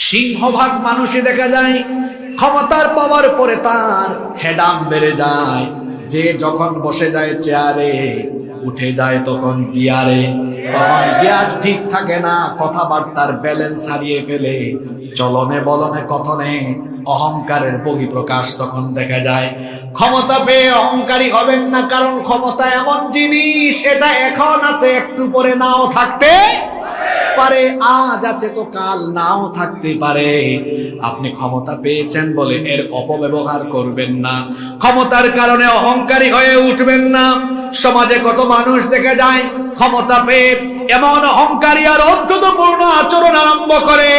সিংহভাগ মানুষই দেখা যায় ক্ষমতার পাওয়ার পরে তার হেডাম বেড়ে যায়। যে যখন বসে যায় চেয়ারে, উঠে যায় তখন গিয়ারে, তখন গিয়ার ঠিক থাকে না, কথাবার্তার ব্যালেন্স হারিয়ে ফেলে, চলনে বলনে কথনে অহংকারের বহিঃপ্রকাশ তখন দেখা যায়। ক্ষমতা পেয়ে অহংকারী হবেন না, কারণ ক্ষমতা এমন জিনিস, এটা এখন আছে, একটু পরে নাও থাকতে পারে, আজ আছে তো কাল নাও থাকতে পারে। আপনি ক্ষমতা পেয়েছেন বলে এর অপব্যবহার করবেন না, ক্ষমতার কারণে অহংকারী হয়ে উঠবেন না। সমাজে কত মানুষ দেখা যায় ক্ষমতা পেয়ে এমন অহংকারী আর অদ্ভুতপূর্ণ আচরণ আরম্ভ করে,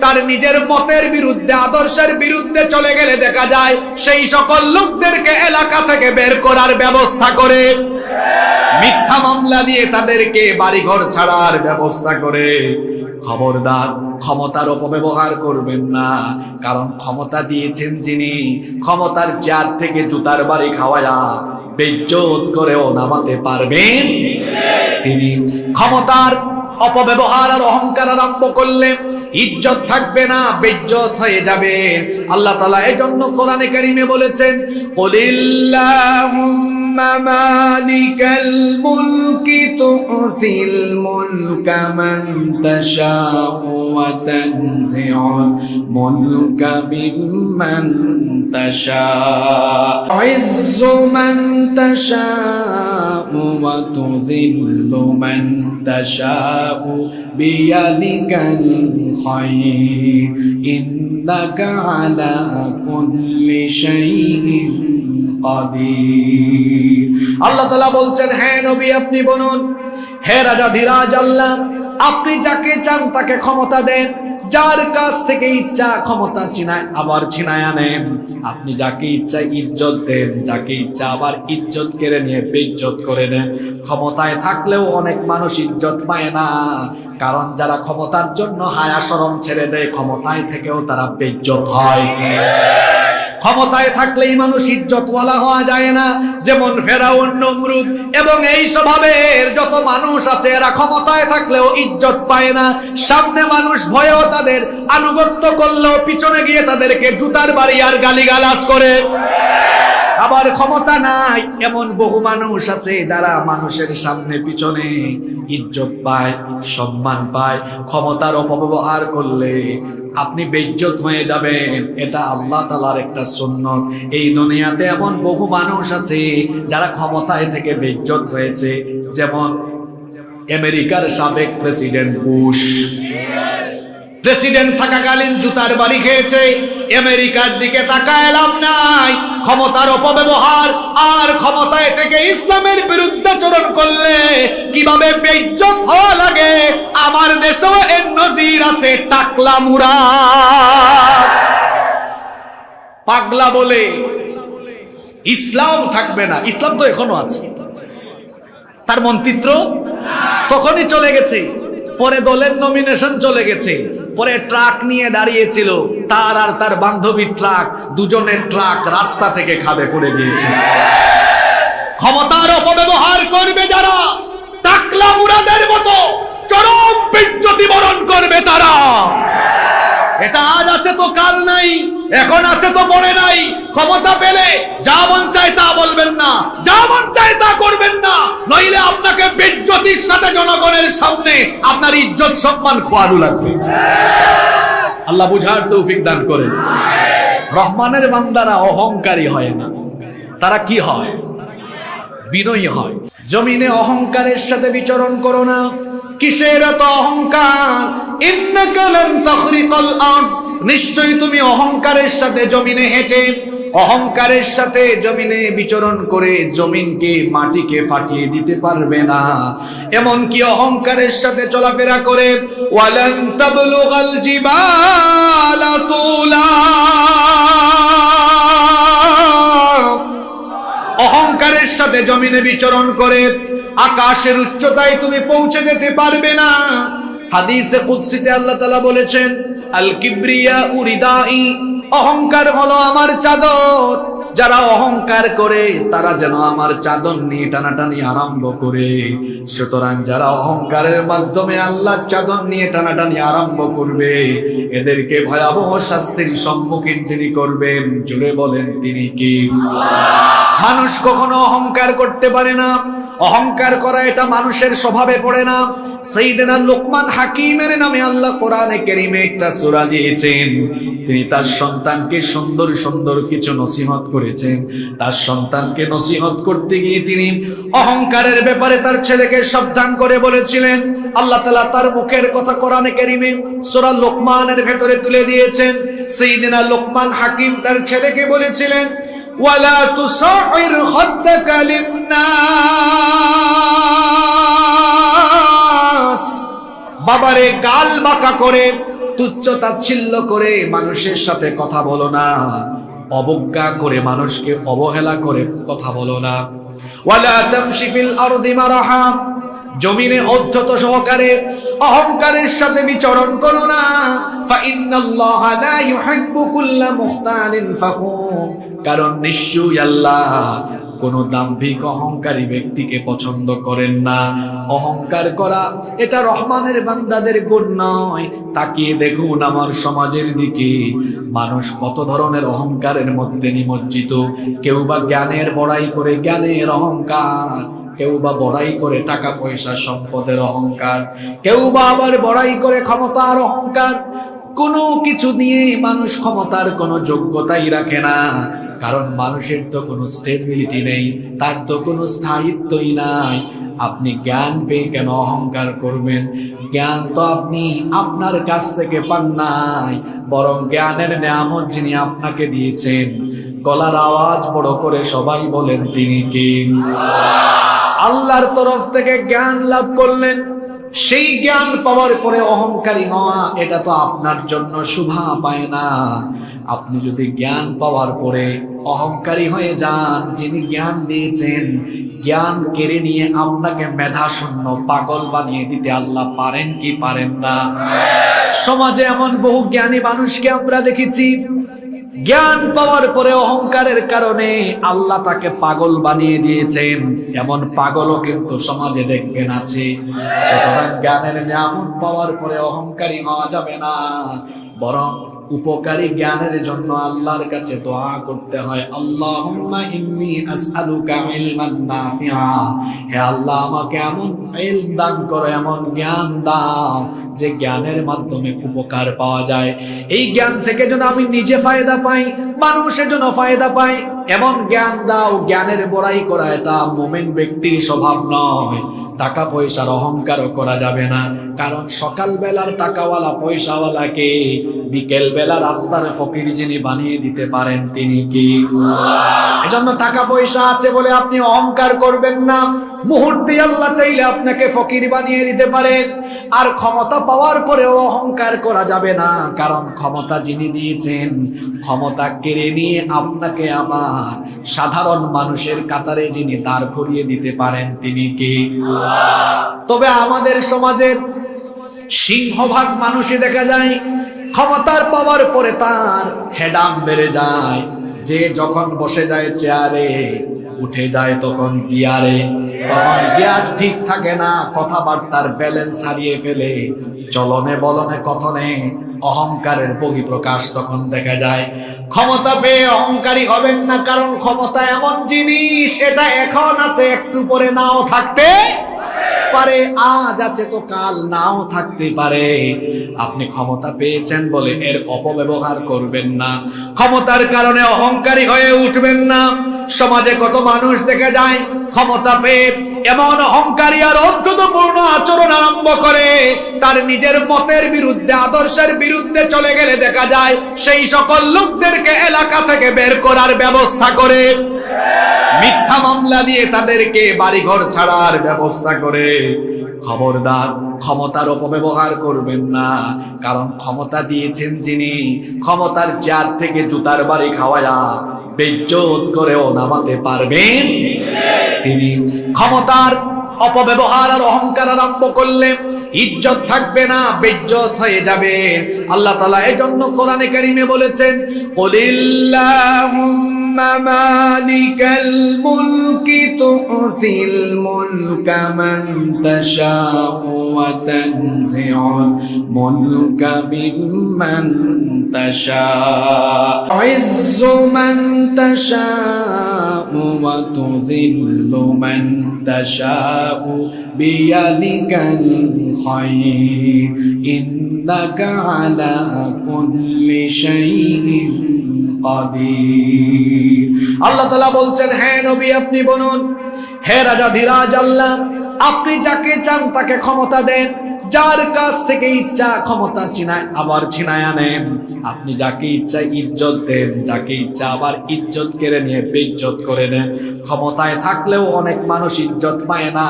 তার নিজের মতের বিরুদ্ধে, আদর্শের বিরুদ্ধে চলে গেলে দেখা যায় সেই সকল লোকদেরকে এলাকা থেকে বের করার ব্যবস্থা করে, মিথ্যা মামলা দিয়ে তাদেরকে বাড়িঘর ছাড়ার ব্যবস্থা করে। খবরদার, ক্ষমতার অপব্যবহার করবেন না, কারণ ক্ষমতা দিয়েছেন যিনি, ক্ষমতার চেয়ার থেকে জুতার বাড়ি খাওয়ায়া বেইজ্জত করেও নামাতে পারবেন তিনি। ক্ষমতার অপব্যবহার আর অহংকার আরম্ভ করলে ইজ্জত থাকবে না, বেইজ্জত হয়ে যাবে। আল্লাহ তাআলা এজন্য কোরআনে কারীমে বলেছেন, কুলিল্লাহুম্মা মালিকাল মুলকি তু'তিল মুলকা মান তাশাউ ওয়া তানজিউল মুলকা মিম্মান তাশাউ ইজ্জু মান তাশাউ ওয়া তুযিল্লু মান তাশাউ বিয়াদিকাল খায়র ইন্নাকা আলা কুল্লি শাইইন কাদির। আল্লাহ তাআলা বলছেন, হ্যাঁ নবী আপনি বলুন, হে রাজাধিরাজ আল্লাহ, আপনি যাকে চান তাকে ক্ষমতা দেন, যার কাছ থেকে ইচ্ছা ক্ষমতা ছিনায় আনেন। আপনি যাকে ইচ্ছা ইজ্জত দেন, যাকে ইচ্ছা আবার ইজ্জত কেড়ে নিয়ে বেইজ্জত করে দেন। ক্ষমতায় থাকলেও অনেক মানুষ ইজ্জত পায় না, কারণ যারা ক্ষমতার জন্য হায়া শরম ছেড়ে দেয়, ক্ষমতায় থেকেও তারা বেইজ্জত হয়। ক্ষমতায় থাকলেই মানুষ ইজ্জতওয়ালা হওয়া যায় না। যেমন ফেরাউন, নমরুদ এবং এই স্বভাবের যত মানুষ আছে, এরা ক্ষমতায় থাকলেও ইজ্জত পায় না। সামনে মানুষ ভয়েও তাদের আনুগত্য করলেও পিছনে গিয়ে তাদেরকে জুতার বাড়ি আর গালিগালাজ করে। আবার ক্ষমতা নাই এমন বহু মানুষ আছে যারা মানুষের সামনে পিছনে ইজ্জত পায়, সম্মান পায়। ক্ষমতার অপব্যবহার করলে আপনি বেইজ্জত হয়ে যাবেন, এটা আল্লাহ তাআলার একটা সুন্নত। এই দুনিয়াতে এমন বহু মানুষ আছে যারা ক্ষমতায় থেকে বেইজ্জত হয়েছে। যেমন আমেরিকার সাবেক প্রেসিডেন্ট বুশ, প্রেসিডেন্ট থাকাকালীন জুতার বাড়ি খেয়েছে। আমেরিকার দিকে তাকায় লাভ নাই, ক্ষমতার অপব্যবহার আর ক্ষমতায় থেকে ইসলামের বিরুদ্ধাচরণ করলে কিভাবে বেইজ্জত হওয়া লাগে, আমার দেশেও এর নজির আছে। টাকলা মুরাদ পাগলা বলে ইসলাম থাকবে না, ইসলাম তো এখনো আছে, তার মন্ত্রিত্ব তখনই চলে গেছে, পরে দলের নমিনেশন চলে গেছে, পরে ট্রাক নিয়ে দাঁড়িয়েছিল, তার আর তার বান্ধবীর ট্রাক, দুজনের ট্রাক রাস্তা থেকে খাদে পড়ে গিয়েছে। ক্ষমতার অপব্যবহার করবে যারা, টাকলা মুরাদের মতো চরম বেইজ্জতি বরণ করবে তারা। এটা আজ আছে তো কাল নাই, এখন আছে তো পরে নাই। ক্ষমতা পেলে যা মন চায় তা বলবেন না, যা মন চায় তা করবেন না, নইলে আপনাকে বেইজ্জতির সাথে জনগণের সামনে আপনার ইজ্জত সম্মান খোয়ানো লাগবে। আল্লাহ বুঝার তৌফিক দান করেন। রহমানের বান্দারা অহংকারী হয় না, তারা কি হয়? বিনয়ী হয়। জমিনে অহংকারের সাথে বিচরণ করো না। কিসের এত অহংকার? ইন্নাকা লান তাখরিকাল আরদ, নিশ্চয়ই তুমি অহংকারের সাথে জমিনে হেঁটে, অহংকারের সাথে জমিনে বিচরণ করে জমিনকে, মাটিকে ফাটিয়ে দিতে পারবে না। এমনকি অহংকারের সাথে চলাফেরা করে ওয়ালান তাবলুগাল জিবালা তুলা, অহংকারের সাথে জমিনে বিচরণ করে আকাশের উচ্চতায় তুমি পৌঁছে যেতে পারবে না। হাদিসে কুদসিতে আল্লাহ তাআলা বলেছেন, আল কিবরিয়া উরিদাই, অহংকার হলো আমার চাদর। যারা অহংকার করে তারা যেন আমার চাদর নিয়ে টানাটানি আরম্ভ করে। সুতরাং যারা অহংকারের মাধ্যমে আল্লাহর চাদর নিয়ে টানাটানি আরম্ভ করবে, এদেরকে ভয়াবহ শাস্তির সম্মুখীন যিনি করবেন, জুড়ে বলেন তিনি কি? মানুষ কখনো অহংকার করতে পারে না। অহংকার করা এটা মানুষের স্বভাবে পড়ে না। সাইয়েদনা লোকমান হাকিমের নামে আল্লাহ কোরআনে কারীমে একটা সূরা দিয়েছেন। তিনি তার সন্তানকে সুন্দর সুন্দর কিছু নসিহত করেছেন। তার সন্তানকে নসিহত করতে গিয়ে তিনি অহংকারের ব্যাপারে তার ছেলেকে সাবধান করে বলেছিলেন। আল্লাহ তাআলা তার মুখের কথা কোরআনে কারীমে সূরা লোকমানের ভেতরে তুলে দিয়েছেন। সাইয়েদনা লোকমান হাকিম তার ছেলেকে বলেছিলেন, ওয়ালা তুসাইর খাদ্দাকা লিন্নাস, বাবারে গাল বাঁকা করে তুচ্ছ তাচ্ছিল্য করে মানুষের সাথে কথা বলো না, অবজ্ঞা করে মানুষকে অবহেলা করে কথা বলো না। ওয়ালা তামশি ফিল আরদি মারাহা, জমিনে অধ্যত সহকারে অহংকারের সাথে বিচরণ করো না। ফা ইন্নাল্লাহা লা ইউহিব্বু কুল্লা মুখতালিন ফাখুর, কারণ নিশ্চয়ই আল্লাহ কোন দাম্ভিক অহংকারী ব্যক্তিকে পছন্দ করেন না। অহংকার করা এটা রহমানের বান্দাদের গুণ নয়। তাকিয়ে দেখুন আমার সমাজের দিকে, মানুষ কত ধরনের অহংকারের মধ্যে নিমজ্জিত। কেউ বা জ্ঞানের বড়াই করে জ্ঞানের অহংকার, কেউ বা বড়াই করে টাকা পয়সা সম্পদের অহংকার, কেউ বা আবার বড়াই করে ক্ষমতার অহংকার। কোনো কিছু নিয়ে মানুষ ক্ষমতার কোনো যোগ্যতাই রাখে না, কারণ মানুষের তো কোনো স্টেবিলিটি নেই, তার তো কোনো স্থায়িত্বই নাই। আপনি জ্ঞান পেয়ে কেন অহংকার করবেন? জ্ঞান তো আপনি আপনার কাছ থেকে পান নাই, বরং জ্ঞানের নেয়ামত যিনি আপনাকে দিয়েছেন, গলার আওয়াজ বড় করে সবাই বলেন তিনি কে? আল্লাহর তরফ থেকে জ্ঞান লাভ করলেন। সেই জ্ঞান পাওয়ার পরে অহংকারী হওয়া এটা তো আপনার জন্য শোভা পায় না। আপনি যদি জ্ঞান পাওয়ার পরে অহংকারী হয়ে যান, যিনি জ্ঞান দিয়েছেন, জ্ঞান কেড়ে নিয়ে আপনাকে মেধাশূন্য পাগল বানিয়ে দিতে আল্লাহ পারেন কি পারেন না? সমাজে এমন বহু জ্ঞানী মানুষকে আমরা দেখেছি, জ্ঞান পাওয়ার পরে অহংকারের কারণে আল্লাহ তাকে পাগল বানিয়ে দিয়েছেন। এমন পাগলও কিন্তু সমাজে দেখবেন আছে। সুতরাং জ্ঞানের নিয়ামত পাওয়ার পরে অহংকারী হওয়া যাবে না, বরং উপকারী জ্ঞানের জন্য আল্লাহর কাছে দোয়া করতে হয়। আল্লাহুম্মা ইন্নী আসআলুকা ইলমান নাফিআ, হে আল্লাহ আমাকে এমন ইলম দান করো, এমন জ্ঞান দাও যে জ্ঞানের মাধ্যমে উপকার পাওয়া যায়। এই জ্ঞান থেকে যেন আমি নিজে ফায়দা পাই, মানুষের জন্য ফায়দা পাই, এমন জ্ঞান দাও। জ্ঞানের বড়াই করা এটা মুমিন ব্যক্তির স্বভাব নয়। টাকা পয়সার অহংকারও করা যাবে না, কারণ সকাল বেলার টাকাওয়ালা পয়সাওয়ালাকে বিকেল বেলা রাস্তার ফকির যিনি বানিয়ে দিতে পারেন তিনি কি? এজন্য টাকা পয়সা আছে বলে আপনি অহংকার করবেন না। মুহূর্তে আল্লাহ চাইলে আপনাকে ফকির বানিয়ে দিতে পারেন। আর ক্ষমতা পাওয়ার পরেও অহংকার করা যাবে না, কারণ ক্ষমতা যিনি দিয়েছেন, ক্ষমতা কেড়ে নিয়ে আপনাকে আবার সাধারণ মানুষের কাতারে যিনি দাঁড় করিয়ে দিতে পারেন তিনি কি? তবে আমাদের সমাজের সিংহভাগ মানুষই দেখা যায় ক্ষমতার পাওয়ার পরে তার হেডাম বেড়ে যায়। যে যখন বসে যায় চেয়ারে, উঠে যায় তখন গিয়ারে, তখন গিয়ার ঠিক থাকে না, কথাবার্তার ব্যালেন্স হারিয়ে ফেলে, চলনে বলনে কথনে অহংকারের বহিঃপ্রকাশ তখন দেখা যায়। ক্ষমতা পেয়ে অহংকারী হবেন না, কারণ ক্ষমতা এমন জিনিস, এটা এখন আছে, একটু পরে নাও থাকতে পারে। আজ আছে তো কাল নাও থাকতে পারে। আপনি ক্ষমতা পেয়েছেন বলে এর অপব্যবহার করবেন না, ক্ষমতার কারণে অহংকারী হয়ে উঠবেন না। সমাজে কত মানুষ দেখা যায় ক্ষমতা পেয়ে এমন অহংকারী আর অদ্ভুতপূর্ণ আচরণ আরম্ভ করে, তার নিজের মতের বিরুদ্ধে, আদর্শের বিরুদ্ধে চলে গেলে দেখা যায় সেই সকল লোকদেরকে এলাকা থেকে বের করার ব্যবস্থা করে, মিথ্যা মামলা দিয়ে তাদেরকে বাড়িঘর ছাড়ার ব্যবস্থা করে। খবরদার, ক্ষমতার অপব্যবহার করবেন না, কারণ ক্ষমতা দিয়েছেন যিনি, ক্ষমতার চেয়ার থেকে জুতার বাড়ি খাওয়ায়া বেইজ্জত করেও নামাতে পারবেন তিনি। ক্ষমতার অপব্যবহার আর অহংকার আরম্ভ করলে ইজ্জত থাকবে না, বেইজ্জত হয়ে যাবে। আল্লাহ তাআলা এজন্য কোরআনে কারীমে বলেছেন, কুলিল্লাহুম্মা মালিকাল মুলকি তুতিল মুলকা মান তাশাউ ওয়া তানজিউল মুলকা মিম্মান তাশাউ ইজ্জু মান তাশাউ ওয়া তুযিল্লু মান তাশাউ বিয়াদিকাল খায়র ইন্নাকা আলা কুল্লি শাইইন কাদির। আল্লাহ তাআলা বলছেন, হ্যাঁ নবী আপনি বলুন, হে রাজাধিরাজ আল্লাহ, আপনি যাকে চান তাকে ক্ষমতা দেন, যার কাছ থেকে ইচ্ছা ক্ষমতা ছিনায় আনেন। আপনি যাকে ইচ্ছা ইজ্জত দেন, যাকে ইচ্ছা আবার ইজ্জত কেড়ে নিয়ে বেইজ্জত করে দেন। ক্ষমতায় থাকলেও অনেক মানুষ ইজ্জত পায় না,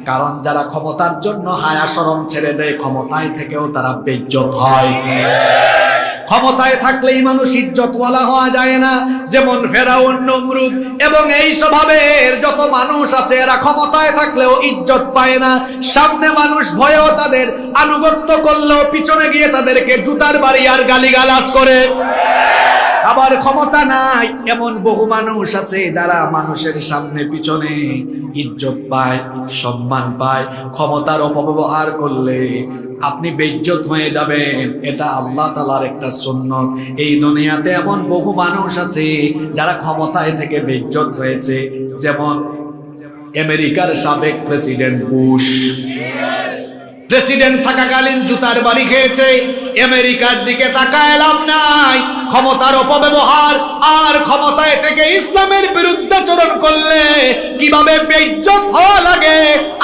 কারণ যারা ক্ষমতার জন্য হায়া শরম ছেড়ে দেয়, ক্ষমতায় থেকেও তারা বেইজ্জত হয়। ক্ষমতায় থাকলেই মানুষ ইজ্জতওয়ালা হওয়া যায় না। যেমন ফেরাউন, নমরুদ এবং এই স্বভাবের যত মানুষ আছে, এরা ক্ষমতায় থাকলেও ইজ্জত পায় না। সামনে মানুষ ভয়েও তাদের আনুগত্য করলেও পিছনে গিয়ে তাদেরকে জুতার বাড়ি আর গালিগালাজ করে। আবার ক্ষমতা নাই এমন বহু মানুষ আছে যারা মানুষের সামনে পিছনে ইজ্জত পায়, সম্মান পায়। ক্ষমতার অপব্যবহার করলে আপনি বেইজ্জত হয়ে যাবেন, এটা আল্লাহ তাআলার একটা সুন্নত। এই দুনিয়াতে এমন বহু মানুষ আছে যারা ক্ষমতায় থেকে বেইজ্জত হয়েছে। যেমন আমেরিকার সাবেক প্রেসিডেন্ট বুশ, প্রেসিডেন্ট থাকাকালীন জুতার বাড়ি খেয়েছে। আমেরিকার দিকে তাকায় লাভ নাই, ক্ষমতার অপব্যবহার আর ক্ষমতায় থেকে ইসলামের বিরুদ্ধাচরণ করলে কিভাবে বেইজ্জত হওয়া লাগে,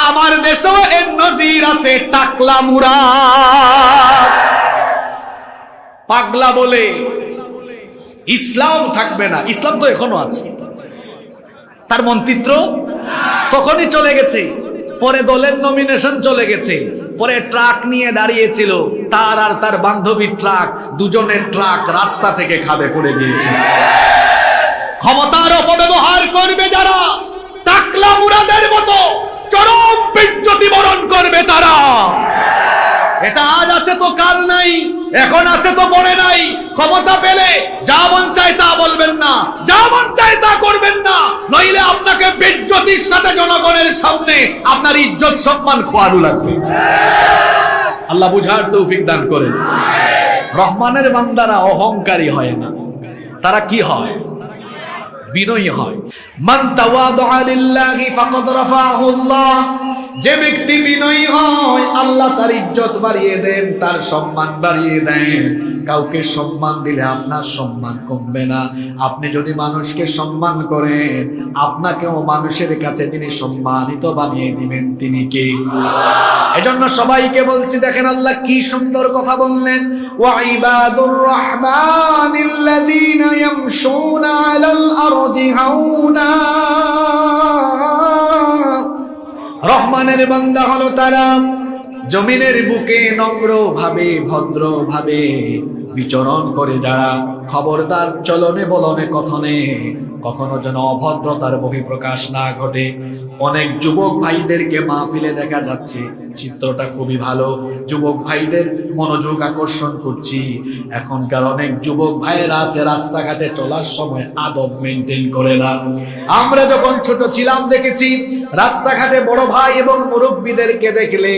আমার দেশেও এর নজির আছে। টাকলা মুরাদ পাগলা বলে ইসলাম থাকবে না, ইসলাম তো এখনো আছে, তার মন্ত্রিত্ব তখনই চলে গেছে, পরে দলের নমিনেশন চলে গেছে, পরে ট্রাক নিয়ে দাঁড়িয়েছিল, তার আর তার বান্ধবীর ট্রাক, দুজনের ট্রাক রাস্তা থেকে খাদে পড়ে গিয়েছে। ক্ষমতার অপব্যবহার করবে যারা, টাকলা মুরাদের মতো চরম বেইজ্জতি বরণ করবে তারা। এটা আজ আছে তো কাল নাই, এখন আছে তো পরে নাই। ক্ষমতা পেলে যা মন চায় তা বলবেন না, যা মন চায় তা করবেন না, নইলে আপনাকে বেইজ্জতির সাথে জনগণের সামনে আপনার ইজ্জত সম্মান খোয়ানো লাগবে। আল্লাহ বুঝার তৌফিক দান করেন। রহমানের বান্দারা অহংকারী হয় না, তারা কি হয়? বিনয়ী হয়। মান তাওয়াদা লিল্লাহি ফাকাদ রাফাহু আল্লাহ। যে ব্যক্তি বিনয়ী হয়, আল্লাহ তার ইজ্জত বাড়িয়ে দেন, তার সম্মান বাড়িয়ে দেন। কাউকে সম্মান দিলে আপনার সম্মান কমবে না। আপনি যদি মানুষকে সম্মান করেন, আপনাকেও মানুষের কাছে যিনি সম্মানিত বানিয়ে দিবেন তিনি কে? এজন্য সবাইকে বলছি, দেখেন আল্লাহ কি সুন্দর কথা বললেন, ওয়া ইবাদুর রাহমানিল্লাযীনা ইয়ামশুনা আলাল আরদি হাওনা। রহমানের বান্দা হলো তারা জমিনের বুকে নম্র ভাবে, ভদ্র ভাবে বিচরণ করে যারা। খবরদার চলনে বলনে কথনে কখনো যেন অভদ্রতার বহিঃপ্রকাশ না ঘটে। অনেক যুবক ভাইদেরকে মাহফিলে দেখা যাচ্ছে, চিত্রটা খুবই ভালো, যুবক ভাইদের মনোযোগ আকর্ষণ করছি। এখনকার অনেক যুবক ভাইয়েরা আছে রাস্তাঘাটে চলার সময় আদব মেনটেন করে না। আমরা যখন ছোট ছিলাম দেখেছি রাস্তাঘাটে বড় ভাই এবং মুরব্বীদেরকে দেখলে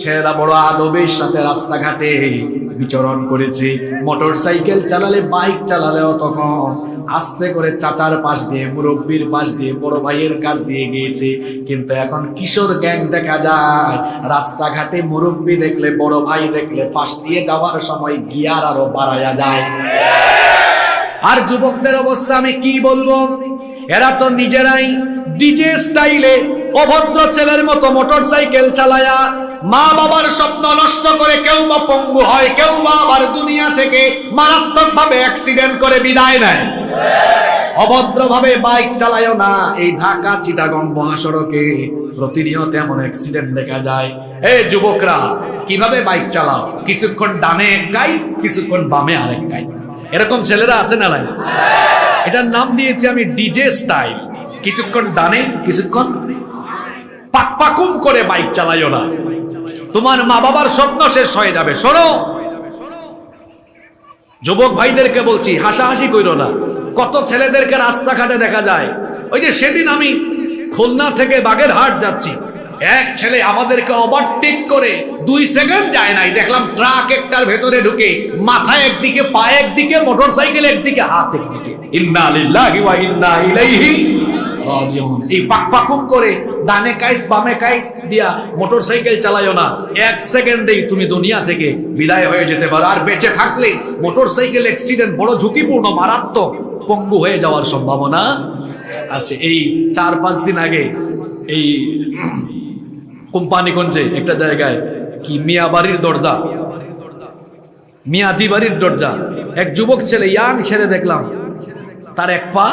ছেলেরা বড় আদবের সাথে রাস্তাঘাটে বিচরণ করেছে। মোটর সাইকেল চালালে, বাইক চালালেও তখন আস্তে করে চাচার পাশ দিয়ে, মুরব্বীর পাশ দিয়ে, বড় ভাইয়ের কাছ দিয়ে গিয়েছে। কিন্তু এখন কিশোর গ্যাং দেখা যায়, রাস্তাঘাটে মুরব্বী দেখলে, বড় ভাই দেখলে পাশ দিয়ে যাওয়ার সময় গিয়ার আরো বাড়ায়া যায়। আর যুবকদের অবস্থা আমি কি বলবো, এরা তো নিজেরাই ডিজে স্টাইলে অভদ্র ছেলের মতো মোটর সাইকেল চালায়া মা বাবার স্বপ্ন নষ্ট করে, কেউ বা পঙ্গু হয়, কেউ বা আবার দুনিয়া থেকে মারাত্মক ভাবে অ্যাক্সিডেন্ট করে বিদায় নেয়। অভদ্রভাবে বাইক চালায়ও না। এই ঢাকা চিটাগং মহাসড়কে প্রতিনিয়ত এমন অ্যাক্সিডেন্ট দেখা যায়। এই যুবকরা কিভাবে বাইক চালাও, কিছুক্ষণ ডানে এক গাইড, কিছুক্ষণ বামে আরেক গাইড, এরকম ছেলেরা আছে না নাই? এটার নাম দিয়েছি আমি ডিজে স্টাইল। কিছুক্ষণ ডানে, কিছুক্ষণ পাকপাকুম করে বাইক চালাইও না, তোমার মা বাবার স্বপ্ন শেষ হয়ে যাবে। শোনো, যুবক ভাইদেরকে বলছি, হাসাহাসি কইরো না, কত ছেলেদেরকে রাস্তাঘাটে দেখা যায়। ওই যে সেদিন আমি খুলনা থেকে বাগেরহাট যাচ্ছি, এক ছেলে আমাদেরকে ওভারটেক করে 2 সেকেন্ড যায় নাই, দেখলাম ট্রাক একটার ভেতরে ঢুকে মাথা একদিকে, পা একদিকে, মোটরসাইকেল একদিকে, হাত একদিকে। ইন্না লিল্লাহি ওয়া ইন্না ইলাইহি রাজিউন। এই পাকপাকুম করে ডানে কাইত বামে কাইত দিয়া মোটরসাইকেল চালায়ও না, 1 সেকেন্ডেই তুমি দুনিয়া থেকে বিদায় হয়ে যেতে পারো। আর বেঁচে থাকলে মোটরসাইকেল অ্যাক্সিডেন্ট বড় ঝুঁকিপূর্ণ, মারাত্মক, পঙ্গু হয়ে যাওয়ার সম্ভাবনা আছে। এই 4-5 দিন আগে এই কোম্পানিগঞ্জে একটা জায়গায় কি মিয়া বাড়ির দরজা, মিয়াজি বাড়ির দরজা, এক যুবক ছেলে, ইয়াং ছেলে দেখলাম, তার এক পা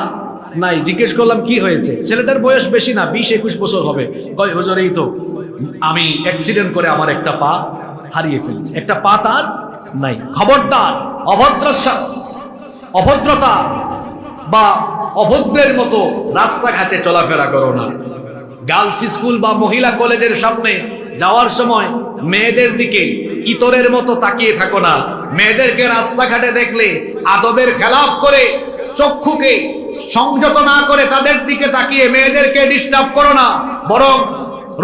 নাই। জিজ্ঞেস করলাম কি হয়েছে? ছেলেটার বয়স বেশি না, 20-21 বছর হবে। কয় হুজুর এই তো আমি অ্যাক্সিডেন্ট করে আমার একটা পা হারিয়ে ফেলেছি, একটা পা তার নাই। খবরদার অভদ্রতা বা অভদ্রের মতো রাস্তাঘাটে চলাফেরা করো না। গার্লস স্কুল বা মহিলা কলেজের সামনে যাওয়ার সময় মেয়েদের দিকে ইতরের মতো তাকিয়ে থাকো না। মেয়েদেরকে রাস্তাঘাটে দেখলে আদবের খেলাফ করে, চক্ষুকে সংযত না করে তাদের দিকে তাকিয়ে মেয়েদেরকে ডিস্টার্ব করো না। বরং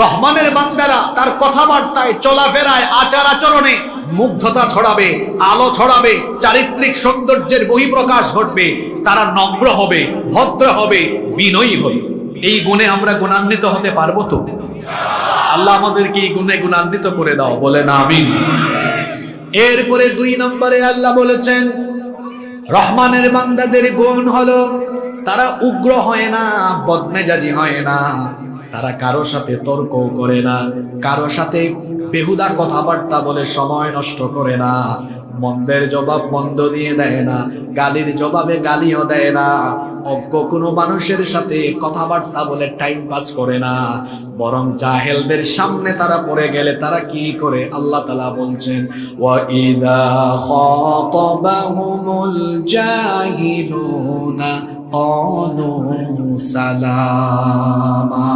রহমানের বান্দারা তার কথাবার্তায়, চলাফেরায়, আচার আচরণে মুগ্ধতা ছড়াবে, আলো ছড়াবে, চারিত্রিক সৌন্দর্যের বহিঃপ্রকাশ ঘটবে। তারা নম্র হবে, ভদ্র হবে, বিনয়ী হবে। এই গুণে আমরা গুণান্বিত হতে পারবো তো? আল্লাহ আমাদেরকে এই গুণে গুণান্বিত করে দাও, বলেন আমিন। এরপরে 2 নম্বরে আল্লাহ বলেছেন রহমানের বান্দাদের গুণ হলো তারা উগ্র হয় না, বদমেজাজি হয় না, তারা কারো সাথে তর্ক করে না, কারো সাথে বেহুদা কথাবার্তা বলে সময় নষ্ট করে না, মন্দের জবাব মন্দ দিয়ে দেয় না, গালির জবাবে গালিও দেয় না, অজ্ঞ কোনো মানুষের সাথে কথাবার্তা বলে টাইম পাস করে না। বরং জাহেলদের সামনে তারা পড়ে গেলে তারা কি করে? আল্লাহ তাআলা বলছেন ওয়া ইযা খাতাবাহুমুল জাহিলুনা ক্বালু সালামা।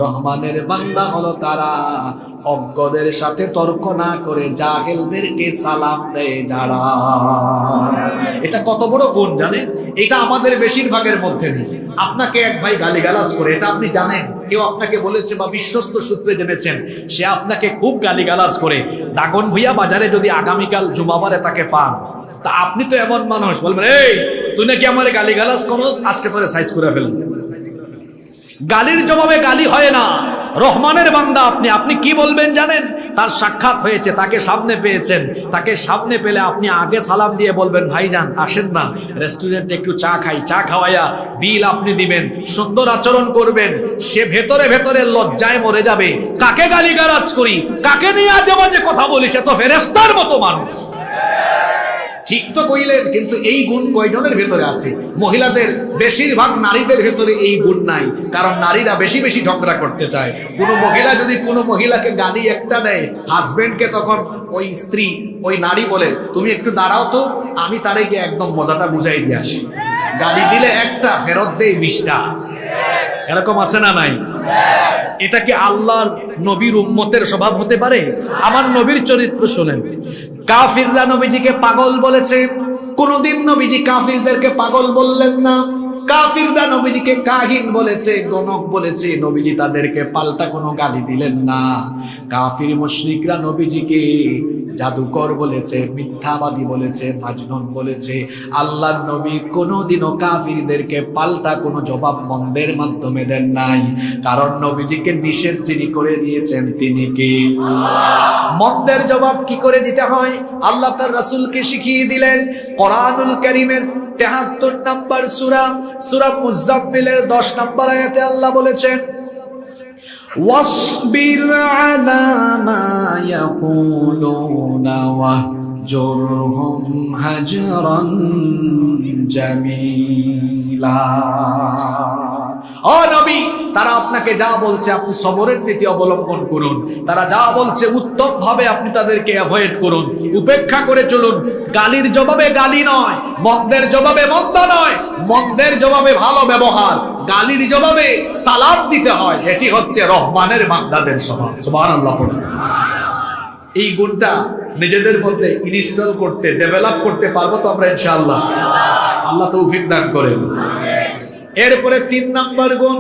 রহমানের বান্দা হলো তারা অজ্ঞদের সাথে তর্ক না করে জাহেলদেরকে সালাম দেয় যারা। এটা কত বড় গুণ জানেন? এটা আমাদের বেশিরভাগের মধ্যে নেই। আপনাকে এক ভাই গালিগালাজ করে, এটা আপনি জানেন, কেউ আপনাকে বলেছে বা বিশ্বস্ত সূত্রে জেনেছেন, সে আপনাকে খুব গালিগালাজ করে। দাগন ভুইয়া বাজারে যদি আগামীকাল জুমাবারে তাকে পান, তা আপনি তো এমন মানুষ বলবেন, এই তুই নাকি আমার গালিগালাজ করস, আজকে তোরে সাইজ করে ফেলবো। গালির জবাবে গালি হয় না। রহমানের বান্দা আপনি কি বলবেন জানেন? তার সাক্ষাৎ হয়েছে, তাকে সামনে পেয়েছেন, তাকে সামনে পেলে আপনি আগে সালাম দিয়ে বলবেন, ভাইজান আসেন না রেস্টুরেন্টে একটু চা খাই, চা খাওয়াইয়া বিল আপনি দিবেন, সুন্দর আচরণ করবেন। সে ভেতরে ভেতরে লজ্জায় মরে যাবে, কাকে গালিগালাজ করি, কাকে নিয়ে আজে বাজে কথা বলি, সে তো ফেরেশতার মতো মানুষ। ঠিক তো কইলেন, কিন্তু এই গুণ কয়জনের ভেতরে আছে? মহিলাদের, বেশিরভাগ নারীদের ভেতরে এই গুণ নাই, কারণ নারীরা বেশি বেশি ঝগড়া করতে চায়। কোনো মহিলা যদি কোনো মহিলাকে গালি একটা দেয় হাজবেন্ডকে, তখন ওই স্ত্রী, ওই নারী বলে, তুমি একটু দাঁড়াও তো, আমি তারে গিয়ে একদম মজাটা বুঝাই দিয়ে আসি। গালি দিলে একটা, ফেরত দেয় 20টা। এরকম আছে না নাই? এটা কি আল্লাহর নবীর উম্মতের স্বভাব হতে পারে? আমার নবীর চরিত্র শোনেন। কাফিররা নবীজিকে পাগল বলেছে, কোনদিন নবীজি কাফিরদেরকে পাগল বললেন না। কাফিররা নবীজিকে কাহিন বলেছে, গণক বলেছে, নবীজি তাদেরকে পাল্টা কোনো গালি দিলেন না। কাফির মুশরিকরা নবীজিকে জাদুকর বলেছে, মিথ্যাবাদী বলেছে, মাজনুন বলেছে। আল্লাহর নবী কোনোদিনও কাফিরদেরকে পাল্টা কোনো জবাব মন্দের মাধ্যমে দেন নাই, কারণ নবীজিকে নিষেধ যিনি করে দিয়েছেন তিনি কে? মন্দের জবাব কি করে দিতে হয় আল্লাহ তার রাসূলকে শিখিয়ে দিলেন। কোরআনুল কারীমের ৭৩ নম্বর সূরা মুজাম্মিলের 10 নম্বর আয়াতে আল্লাহ বলেছেন, ওয়াসবির আলা মা ইয়াকুলুনা ওয়াহজুরহুম হাজরান জামিলা। ও নবী, তারা আপনাকে যা বলছে আপনি সবরের নীতি অবলম্বন করুন। তারা যা বলছে উত্তম ভাবে আপনি তাদেরকে অ্যাভয়েড করুন, উপেক্ষা করে চলুন। গালির জবাবে গালি নয়, মন্দের জবাবে মন্দ নয়, মন্দের জবাবে ভালো ব্যবহার, গালির জবাবে সালাম দিতে হয়। এটি হচ্ছে রহমানের বান্দাদের স্বভাব। সুবহানাল্লাহ। এই গুণটা নিজেদের মধ্যে ইনস্টল করতে, ডেভেলপ করতে পারবো তো আমরা ইনশাআল্লাহ? আল্লাহ তৌফিক দান করেন। এরপরে 3 নম্বর গুণ,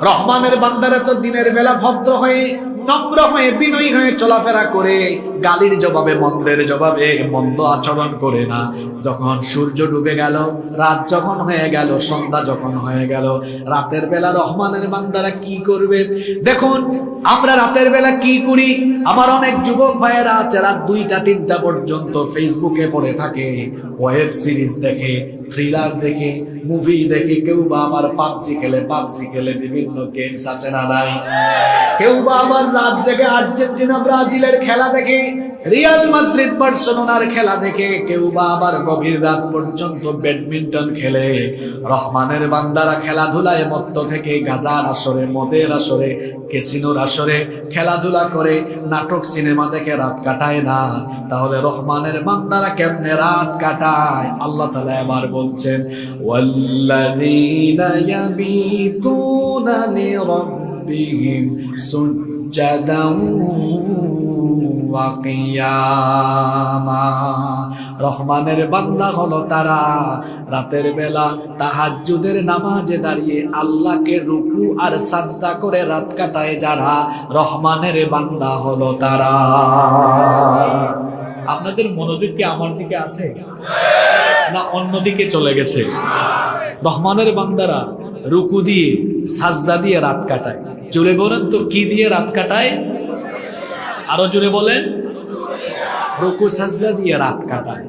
রহমানের বান্দারা তো দিনের বেলা ভদ্র হয়ে, নম্র হয়ে, বিনয়ী হয়ে চলাফেরা করে, গালির জবাবে, মন্দের জবাবে মন্দ আচরণ করে না। যখন সূর্য ডুবে গেল, রাত যখন হয়ে গেল, সন্ধ্যা যখন হয়ে গেল, রাতের বেলা রহমানের বান্দারা কি করবে? দেখুন আমরা রাতের বেলা কি করি। আমার অনেক যুবক ভাইয়েরা আছে রাত 2টা 3টা পর্যন্ত ফেসবুকে পড়ে থাকে, ওয়েব সিরিজ দেখে, থ্রিলার দেখে, মুভি দেখে, কেউ বা আবার পাবজি খেলে, বিভিন্ন গেমস আছে না নাই, কেউ বা আবার রাত জেগে আর্জেন্টিনা ব্রাজিলের খেলা দেখে, রিয়াল মাদ্রিদ বার্সেলোনার খেলা দেখে, কেউ বা আবার গভীর রাত পর্যন্ত ব্যাডমিন্টন খেলে। রহমানের বান্দারা খেলাধুলায় মত্ত থেকে গাজার আসরে, মদের আসরে, ক্যাসিনোর আসরে খেলাধুলা করে, নাটক সিনেমা দেখে রাত কাটায় না। তাহলে রহমানের বান্দারা কেমনে রাত কাটায়? আল্লাহ তাআলা এবার বলছেন, ওয়াল্লাযীনা ইয়াবিতুনা লিরাব্বিহিম সুজ্জাদান ওয়া কিয়ামা। রহমানের বান্দা হলো তারা রাতের বেলা তাহাজ্জুদের নামাজে দাঁড়িয়ে আল্লাহকে রুকু আর সাজদা করে রাত কাটায় যারা, রহমানের বান্দা হলো তারা। আপনাদের মনোযোগ কি আমার দিকে আছে না অন্যদিকে চলে গেছে? রহমানের বান্দারা রুকু দিয়ে, সাজদা দিয়ে রাত কাটায়। জোরে বলেন তো, কি দিয়ে রাত কাটায়? আরো জোরে বলেন। রুকু সাজদা দিয়ে রাত কাটায়।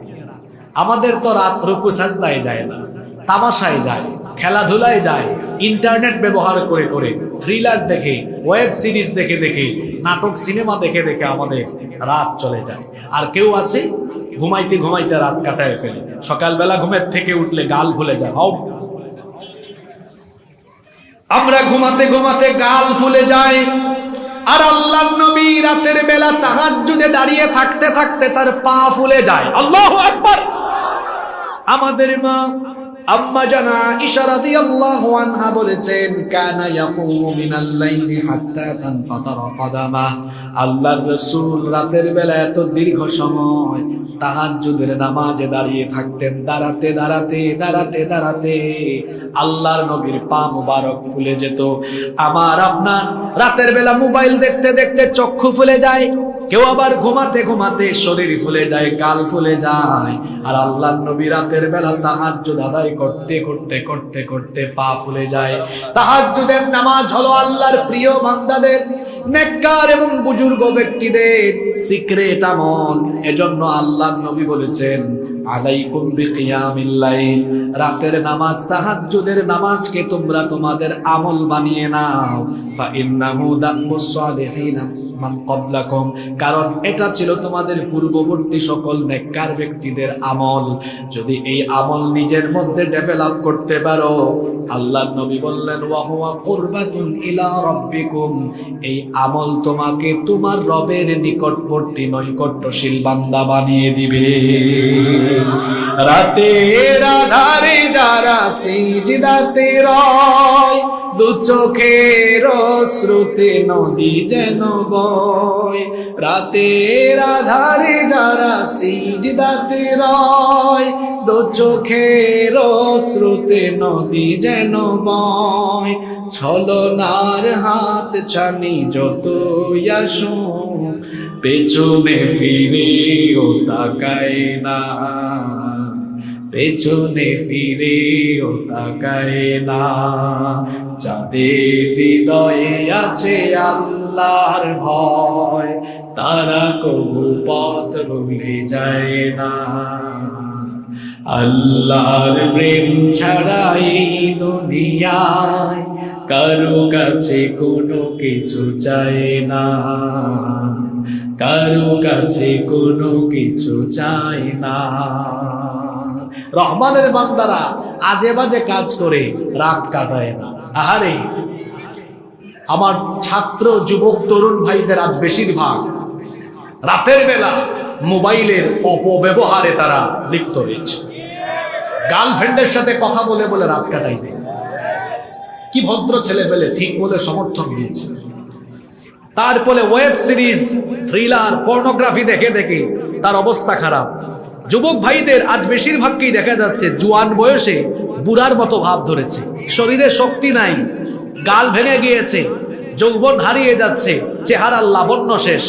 আমাদের তো রাত রুকু সাজদায় যায় না, তামাশায় যায়, খেলাধুলায় যায়, ইন্টারনেট ব্যবহার করে করে, থ্রিলার দেখে, ওয়েব সিরিজ দেখে দেখে, নাটক সিনেমা দেখে দেখে আমাদের রাত চলে যায়। আর কেউ আছে ঘুমাইতে ঘুমাইতে রাত কাটায় ফেলে, সকালবেলা ঘুমের থেকে উঠলে গাল ফুলে যায়। আমরা ঘুমাতে ঘুমাতে গাল ফুলে যায়, আর আল্লাহর নবী রাতের বেলা তাহাজ্জুদে দাঁড়িয়ে থাকতে থাকতে তার পা ফুলে যায়। আল্লাহু আকবার। আমাদের মা আম্মা জানা আয়েশা রাদিয়াল্লাহু আনহা বলেছেন, কানা ইয়াকুমু মিনাল লাইলি হাত্তা তানফাতারা কাদামা। আল্লাহর রাসূল রাতের বেলা এত দীর্ঘ সময় তাহাজ্জুদের নামাজে দাঁড়িয়ে থাকতেন। দাঁড়াতে দাঁড়াতে দাঁড়াতে দাঁড়াতে আল্লাহর নবীর পা মুবারক ফুলে যেত। আমার আপনার রাতের বেলা মোবাইল দেখতে দেখতে চক্ষু ফুলে যায়, কেউ আবার ঘুমাতে ঘুমাতে শরীর ফুলে যায়, গাল ফুলে যায়। আর আল্লাহর নবী রাতের বেলা তাহাজ্জুদ আদায় করতে করতে করতে করতে পা ফুলে যায়। তাহাজ্জুদের নামাজ হলো আল্লাহর প্রিয় বান্দাদের, নেককার এবং বুজুর্গ ব্যক্তিদের সিক্রেট আমল। এজন্য আল্লাহর নবী বলেছেন, আলাইকুম বিকিয়ামিল লাইল। রাতের নামাজ, তাহাজ্জুদের নামাজকে তোমরা তোমাদের আমল বানিয়ে নাও। ফা ইন্নাহু দাবুস সালিহিনা মান ক্বাবলাকুম। কারণ এটা ছিল তোমাদের পূর্ববর্তী সকল নেককার ব্যক্তিদের আমল। যদি এই আমল নিজের মধ্যে ডেভেলপ করতে পারো, আল্লাহর নবী বললেন, ওয়া হুয়া কুরবাতুন ইলা রাব্বিকুম। এই আমল তোমাকে তোমার রবের নিকটবর্তী নৈকট্যশীল বান্দা বানিয়ে দিবে। রাতের আধারে যারা সিজদাতে রয়, দু চোখের অশ্রুতে নদী যেন বয়। রাতের আধারে যারা সিজদাতে রয়, দু চোখের অশ্রুতে নদী যেন বয়। ছলনার হাত ছানি যতই আসুক, পেছনে ফিরেও তাকায় না, পেছনে ফিরেও তাকায় না। যাদের হৃদয়ে আছে আল্লাহর ভয়, তারা কবু পথ ভুলে যায় না। আল্লাহর প্রেম ছাড়া এই দুনিয়ায় কারো কাছে কোনো কিছু চায় না, কারো কাছে কোনো কিছু চায় না। রহমানের বান্দারা আজে বাজে কাজ করে রাত কাটায় না। আহারে, আমার ছাত্র যুবক তরুণ ভাইদের আজ বেশিরভাগ রাতের বেলা মোবাইলের অপব্যবহারে তারা লিপ্ত রয়েছে। গার্লফ্রেন্ডের সাথে কথা বলে বলে রাত কাটাইবে। কি ভদ্র ছেলে পেলে ঠিক বলে সমর্থন দিয়েছে। তারপরে ওয়েব সিরিজ, থ্রিলার, পর্নোগ্রাফি দেখে দেখে তার অবস্থা খারাপ। যুবক ভাইদের আজ বেশিরভাগকেই দেখা যাচ্ছে জোয়ান বয়সে বুড়ার মতো ভাব ধরেছে, শরীরে শক্তি নাই, গাল ভেঙে গিয়েছে, যৌবন হারিয়ে যাচ্ছে, চেহারার লাবণ্য শেষ।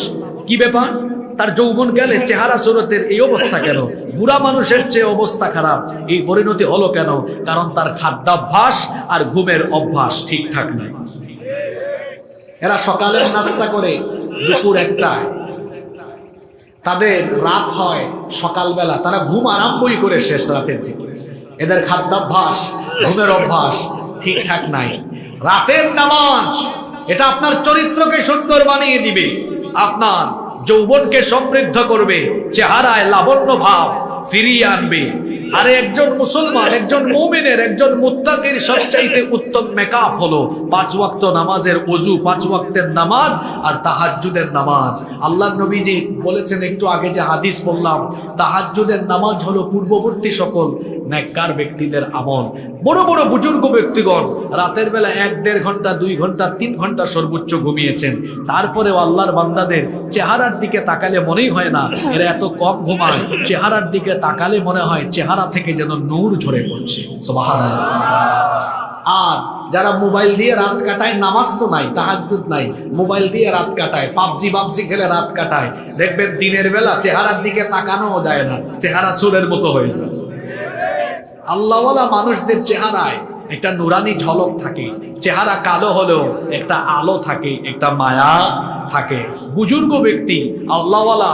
কি ব্যাপার? তার যৌবন গেলে চেহারা সুরতের এই অবস্থা কেন? বুড়া মানুষের চেয়ে অবস্থা খারাপ এই পরিণতি হলো কেন? কারণ তার খাদ্যাভ্যাস আর ঘুমের অভ্যাস ঠিকঠাক নাই। এরা সকালের নাস্তা করে দুপুর 1টায়, তাদের রাত হয় সকালবেলা, তারা ঘুম আরম্ভই করে শেষ রাতের দিকে। এদের খাদ্যাভ্যাস ঘুমের অভ্যাস ঠিকঠাক নাই। রাতের নামাজ এটা আপনার চরিত্রকে সুন্দর বানিয়ে দিবে, আপনার যৌবনকে সমৃদ্ধ করবে, চেহারায় লাবণ্য ভাব ফিরিয়ে আনবে। আর একজন মুসলমান, একজন মুমিনের, একজন মুত্তাকির সবচাইতে উত্তম মেকআপ হলো 5 ওয়াক্ত নামাজের ওযু, 5 ওয়াক্তের নামাজ আর তাহাজ্জুদের নামাজ। আল্লাহর নবীজি বলেছেন একটু আগে যে হাদিস বললাম, তাহাজ্জুদের নামাজ হলো পূর্ববর্তী সকল নেককার ব্যক্তিদের আমল। বড় বড় বুজুর্গ ব্যক্তিগণ রাতের বেলা 1-1.5 ঘন্টা, 2 ঘন্টা, 3 ঘন্টা সর্বোচ্চ ঘুমিয়েছেন। তারপরেও আল্লাহর বান্দাদের চেহারার দিকে তাকালে মনেই হয় না এরা এত কম ঘুমায়। চেহারার দিকে তাকালে মনে হয় চেহারা থেকে যেন নূর ঝরে পড়ছে। সুবহানাল্লাহ। আর যারা মোবাইল দিয়ে রাত কাটায়, নামাজ তো নাই, তাহাজ্জুদ নাই, মোবাইল দিয়ে রাত কাটায়, পাবজি খেলে রাত কাটায়, দেখবেন দিনের বেলা চেহারার দিকে তাকানোও যায় না, চেহারা চুলের মতো হয়ে যায়। আল্লাহওয়ালা মানুষদের চেহারায় একটা নুরানি ঝলক থাকে, চেহারা কালো হলেও একটা আলো থাকে, একটা মায়া থাকে। বুজুর্গ ব্যক্তি, আল্লাহওয়ালা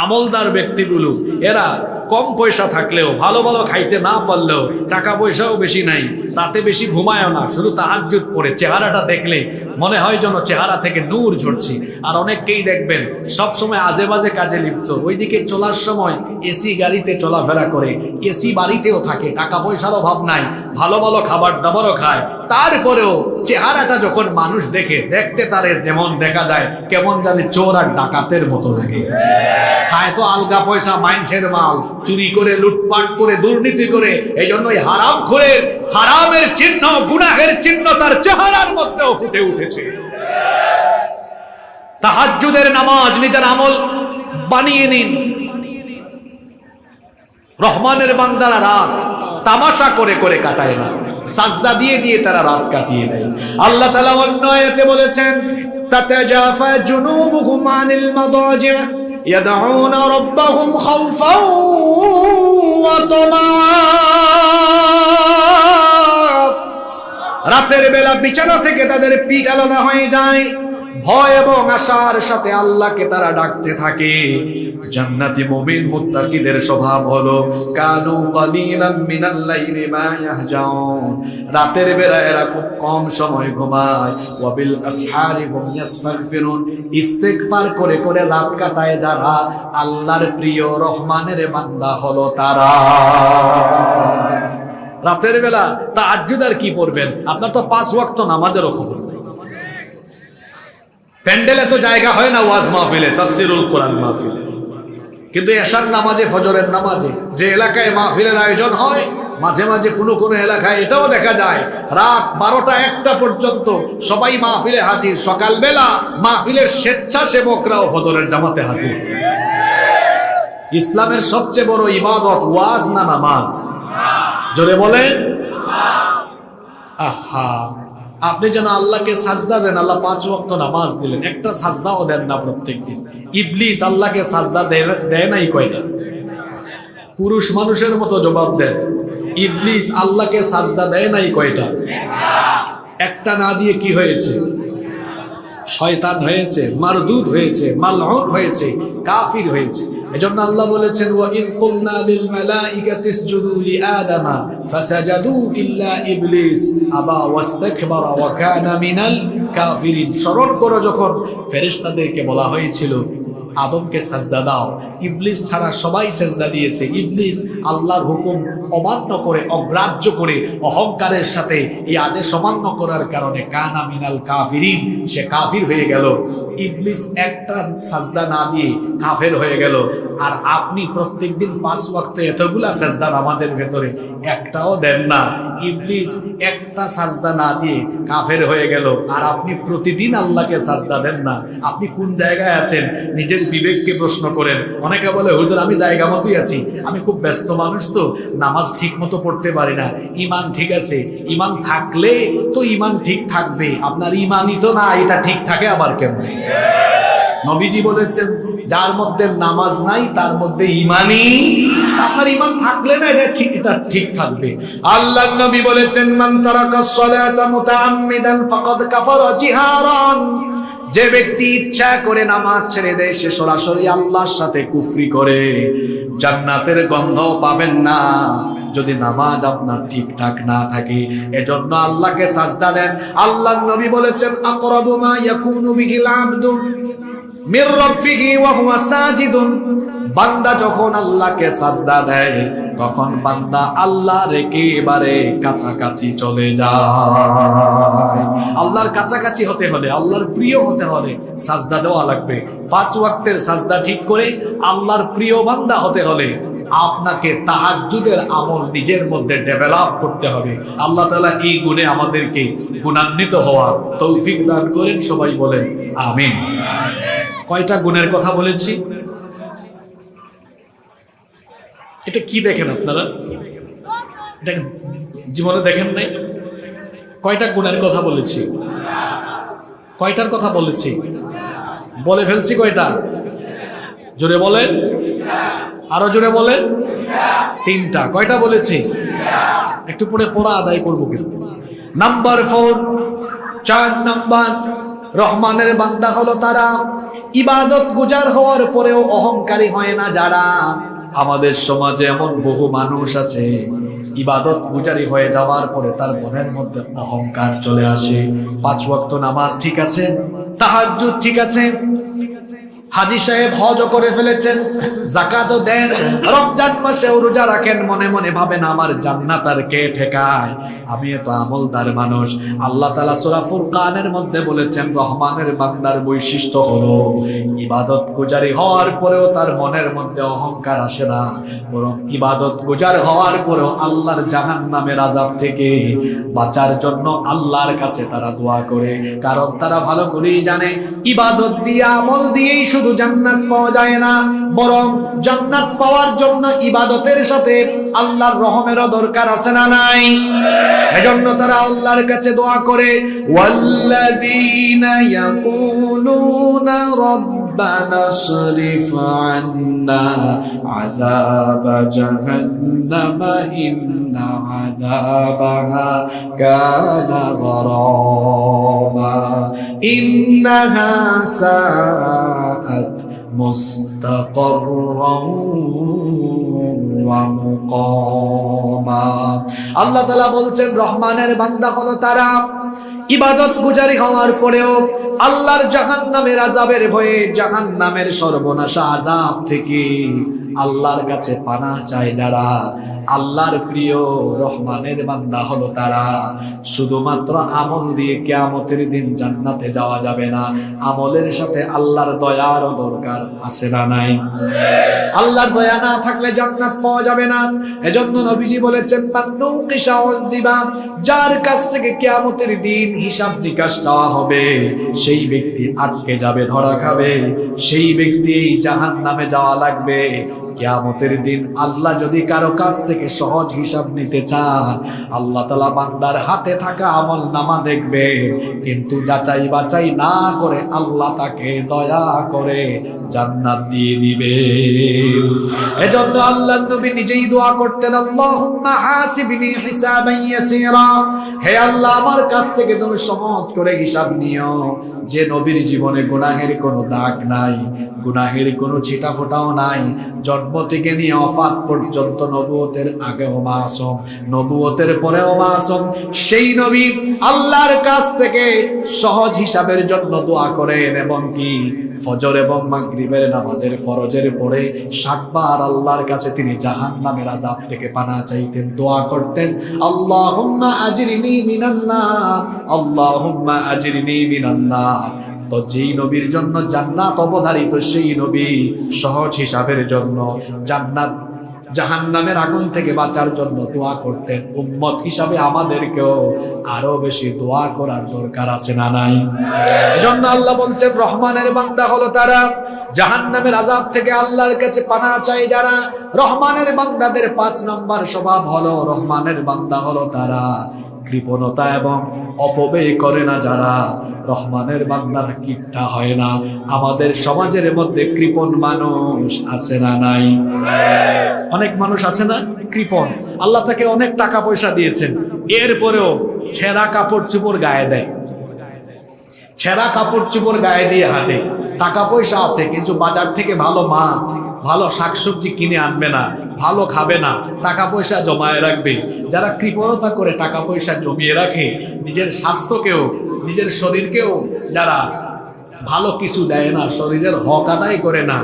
আমলদার ব্যক্তিগুলো, এরা কম পয়সা থাকলেও, ভালো ভালো খাইতে না পারলেও, টাকা পয়সাও বেশি নাই, রাতে বেশি ঘুমায়ও না, শুধু তাহাজ্জুদ পড়ে, চেহারাটা দেখলে মনে হয় যেন চেহারা থেকে নূর ঝরছে। আর অনেককেই দেখবেন সবসময় আজে বাজে কাজে লিপ্ত, ওইদিকে চলার সময় এসি গাড়িতে চলাফেরা করে, এসি বাড়িতেও থাকে, টাকা পয়সার অভাব নাই, ভালো ভালো খাবার দাবারও খায়, তারপরেও চেহারাটা যখন মানুষ দেখে, দেখতে তারে যেমন দেখা যায় কেমন জানি চোর আর ডাকাতের মতো লাগে। খায় তো আলগা পয়সা, মাইন্সের মাল, চুরি করে, লুটপাট করে, দুর্নীতি করে। এই জন্যই হারাম করে, হারামের চিহ্ন, গুনাহের চিহ্ন তার চেহারার মধ্যেও ফুটে উঠেছে। তাহাজ্জুদের নামাজ নিজের আমল বানিয়ে নিন। রহমানের বান্দারা রাত তামাশা করে করে কাটায় না, সাজদা দিয়ে দিয়ে তারা রাত কাটিয়ে দেয়। আল্লাহ তাআলা অন্য আয়াতে বলেছেন, তাতাজাফা জুনুবুহুম আনিল মাদাজি' ইয়াদউনা রাব্বাহুম খাওফান ওয়া তামাআ। রাতের বেলা বিছানা থেকে তাদের পিঠ আলাদা হয়ে যায়, ভয় এবং আশার সাথে আল্লাহকে তারা ডাকতে থাকে। জান্নাতি মুমিন মুত্তাকিদের স্বভাব হলো কানু কালিলাম মিনাল লাইলি মা ইয়াহজাউন, রাতের বেলা এরা খুব কম সময় ঘুমায়। ওয়া বিল আসহারি হুম ইস্তাগফিরুন, ইস্তিগফার করে করে রাত কাটায় যারা, আল্লাহর প্রিয় রহমানের বান্দা হলো তারা। রাতের বেলা তাহাজ্জুদ আর কি পড়বেন? আপনার তো 5 ওয়াক্ত নামাজেরও খবর নেই। প্যান্ডেলে তো জায়গা হয় না ওয়াজ মাহফিলে, তাফসিরুল কোরআন মাহফিলে, কিন্তু এশার নামাজে, ফজরের নামাজে যে এলাকায় মাহফিলের আয়োজন হয়, মাঝে মাঝে কোনো কোনো এলাকায় এটাও দেখা যায় রাত 12টা-1টা পর্যন্ত সবাই মাহফিলে হাজির। সকালবেলা মাহফিলের স্বেচ্ছাসেবকরাও ফজরের জামাতে হাজির। ইসলামের সবচেয়ে বড় ইবাদত ওয়াজ না নামাজ? জোরে বলেন। আহা, আপনি যেন আল্লাহকে সাজদা দেন, আল্লাহ 5 ওয়াক্ত নামাজ দিলেন, একটা সাজদাও দেন না প্রত্যেক দিন। ইবলিস আল্লাহকে সাজদা দেয় নাই কয়টা? পুরুষ মানুষের মতো জবাব দেন, ইবলিস আল্লাহকে সাজদা দেয় নাই কয়টা? একটা না দিয়ে কি হয়েছে? শয়তান হয়েছে, মারদুদ হয়েছে, মালউন হয়েছে, কাফির হয়েছে। এজন্য আল্লাহ বলেছেন, ওয়া ইয কুলনা লিল মালাইকাতি ইসজুদু লিআদামা ফাসাজাদু ইল্লা ইবলিস আবা ওয়াস্তাকবারা ওয়া কানা মিনাল কাফিরিন। স্মরণ করো যখন ফেরেশতাদেরকে বলা হয়েছিল আদমকে সাজদা দাও, ইবলিস ছাড়া সবাই সাজদা দিয়েছে। ইবলিস আল্লাহর হুকুম অমান্য করে, অগ্রাহ্য করে, অহংকারের সাথে এই আদেশ অমান্য করার কারণে কানা মিনাল কাফিরিন, সে কাফির হয়ে গেল। ইবলিস একটা সাজদা না দিয়ে কাফের হয়ে গেল, আর আপনি প্রত্যেকদিন 5 ওয়াক্ত এতগুলা সাজদা নামাজের ভেতরে একটাও দেন না। ইবলিস একটা সাজদা না দিয়ে কাফের হয়ে গেল, আর আপনি প্রতিদিন আল্লাহকে সাজদা দেন না। আপনি কোন জায়গায় আছেন? নিজের বিবেককে প্রশ্ন করেন। অনেকে বলে, হুজুর আমি জায়গা মতোই আছি, আমি খুব ব্যস্ত মানুষ, তো নামাজ ঠিক মতো পড়তে পারি না। ইমান ঠিক আছে, ইমান থাকলে তো ইমান ঠিক থাকবে, আপনার ইমানই তো না, এটা ঠিক থাকে আবার কেমনে? নবীজি বলেছেন, যার মধ্যে নামাজ নাই তার মধ্যে ইমানই, আপনার ইমান থাকলে না এটা ঠিক থাকবে। আল্লাহর নবী বলেছেন, মান তারাকাস সালাতা মুতাআম্মিদান ফাকাদ কাফারা জিহারান, যে ব্যক্তি ইচ্ছা করে নামাজ ছেড়ে দেয় সে সরাসরি আল্লাহর সাথে কুফরি করে, জান্নাতের গন্ধ পাবেন না যদি নামাজ আপনার ঠিকঠাক না থাকে। এজন্য আল্লাহকে সাজদা দেন। আল্লাহর নবী বলেছেন, আকরাবু মা ইয়াকুনু বিহিল আবদু মির রাব্বিহি ওয়া হুয়া সাজিদুন, বান্দা যখন আল্লাহকে সাজদা দেয় তখন বান্দা আল্লাহর একেবারে কাছাকাছি চলে যায়। আল্লাহর কাছাকাছি হতে হলে, আল্লাহর প্রিয় হতে হলে সাজদা দেওয়া লাগবে। 5 ওয়াক্তের সাজদা ঠিক করে আল্লাহর প্রিয় বান্দা হতে হলে আপনাকে তাহাজ্জুদের আমল নিজের মধ্যে ডেভেলপ করতে হবে। আল্লাহ তাআলা এই গুণে আমাদেরকে গুণান্বিত হওয়ার তৌফিক দান করেন। সবাই বলেন আমিন। কয়টা গুণের কথা বলেছি? এটা কি দেখেন আপনারা? এটা জীবনে দেখেন নাই? কয়টা গুণের কথা বলেছি? কয়টার কথা বলেছি? বলে ফেলছি কয়টা? জোরে বলেন, আরো জোরে বলেন। 3টা। কয়টা বলেছি? একটু পরে পড়া আদায় করবো কিন্তু। নাম্বার 4, 4 নাম্বার, রহমানের বান্দা হলো তারা ইবাদত গুজার হওয়ার পরেও অহংকারী হয় না যারা। আমাদের সমাজে এমন বহু মানুষ আছে, ইবাদত গুজারি হয়ে যাওয়ার পরে তার মনের মধ্যে অহংকার চলে আসে। 5 ওয়াক্ত নামাজ ঠিক আছে, তাহাজ্জুদ ঠিক আছে, হাজী সাহেব হজও করে ফেলেছেন, যাকাতও দেন, রমজান মাসে রোজা রাখেন, মনে মনে ভাবেন আমার জান্নাত আর কে ঠেকায়, আমি এত আমলদার মানুষ। আল্লাহ তাআলা সূরা ফুরকানের মধ্যে বলেছেন, রহমানের বান্দার বৈশিষ্ট্য হলো ইবাদত গুজারি হওয়ার পরেও তার মনের মধ্যে অহংকার আসে না, বরং ইবাদত গুজার হওয়ার পরেও আল্লাহর জাহান্নামের আযাব থেকে বাঁচার জন্য আল্লাহর কাছে তারা দোয়া করে। কারণ তারা ভালো করেই জানে, ইবাদত দিয়ে আমল দিয়েই শুধু জান্নাত পাওয়া যায় না, বরং জান্নাত পাওয়ার জন্য ইবাদতের সাথে আল্লাহর রহমেরও দরকার আছে না নাই? এজন্য তারা আল্লাহর কাছে দোয়া করে, ওয়াল্লাযীনা ইয়াকুলুনা রাব্বানা সরিফ আন্না আযাবা জাহান্নামা ইন্না আযাবাহা কানা গরামা ইন্নাহা সাআত মুস্তাকাররান ওয়া মুকামা। আল্লাহ তাআলা বলছেন, রহমানের বান্দা হলো তারা ইবাদত গুজারি হওয়ার পরেও আল্লাহর জাহান্নামের আযাবের ভয়ে, জাহান্নামের সর্বনাশা আযাব থেকে আল্লাহর কাছে পানাহ চায় যারা। আল্লাহর প্রিয় রহমানের বান্দা হলো তারা। শুধুমাত্র আমল দিয়ে কিয়ামতের দিন জান্নাতে যাওয়া যাবে না, আমলের সাথে আল্লাহর দয়ারও দরকার আছে না নাই? আল্লাহর দয়া না থাকলে জান্নাত পাওয়া যাবে না। এজন্য নবীজি বলেছেন, মান্নু কিশাউল দিবা, যার কাছ থেকে কিয়ামতের দিন হিসাব নিকাশ চাওয়া হবে সেই ব্যক্তি আটকে যাবে, ধরা খাবে, সেই ব্যক্তি জাহান্নামে যাওয়া লাগবে। কিয়ামতের দিন আল্লাহ যদি কারো কাছ থেকে সহজ হিসাব নিতে চান, আল্লাহ তাআলা বান্দার হাতে থাকা আমল নামা দেখবে, কিন্তু যাচাই বাছাই না করে আল্লাহ তাকে দয়া করে জান্নাত দিয়ে দিবে। এজন্য আল্লাহর নবী নিজেই দোয়া করতেন, আল্লাহুম্মা হাসিবনি হিসাবান ইয়াসীরা, হে আল্লাহ আমার কাছ থেকে তুমি সহজ করে হিসাব নিও। যে নবীর জীবনে গুনাহের কোনো দাগ নাই, গুনাহের কোনো ছিটাফোঁটাও নাই, জন্ম থেকে নিয়ে ওফাত পর্যন্ত নবুয়তের আগেও মাসুম, নবুয়তের পরেও মাসুম, সেই নবী আল্লাহর কাছ থেকে সহজ হিসাবের জন্য দোয়া করেন, এবং কি ফজর এবং মাগরিবের নামাজের ফরজের পরে 7 বার আল্লাহর কাছে তিনি জাহান্নামের আযাব থেকে পানাহ চাইতেন, দোয়া করতেন, আল্লাহুম্মা আজরিনি মিনান নার, আল্লাহুম্মা আজরিনি মিনান নার। তো যেই নবীর জন্য জান্নাত অবধারিত সেই নবী সহজ হিসাবের জন্য জান্নাত জাহান্নামের আগুন থেকে বাঁচার জন্য দোয়া করতেন। উম্মত হিসাবে আমাদেরকেও আরো বেশি দোয়া করার দরকার আছে না নাই? এজন্য আল্লাহ বলছেন রহমানের বান্দা হলো তারা জাহান্নামের আযাব থেকে আল্লাহর কাছে পানাহ চায় যারা। রহমানের বান্দাদের 5 নাম্বার স্বভাব হলো, রহমানের বান্দা হলো তারা কৃপণতা এবং অপব্যয় করে না যারা। রহমানের বান্দারা কিপটা হয় না। আমাদের সমাজের মধ্যে কৃপণ মানুষ আছে না নাই? অনেক মানুষ আছে না কৃপণ, আল্লাহ তাকে অনেক টাকা পয়সা দিয়েছেন, এরপরেও ছেঁড়া কাপড় চোপড় গায়ে দেয়, ছেঁড়া কাপড় চোপড় গায়ে দিয়ে হাঁটে। টাকা পয়সা আছে কিন্তু বাজার থেকে ভালো মাছ ভালো শাকসবজি কিনে আনবে না, ভালো খাবে না, টাকা পয়সা জমায়ে রাখবে। যারা কৃপণতা করে টাকা পয়সা জমিয়ে রাখে, নিজের স্বাস্থ্যকেও নিজের শরীরকেও যারা ভালো কিছু দেয় না, শরীরের হক আদায় করে না,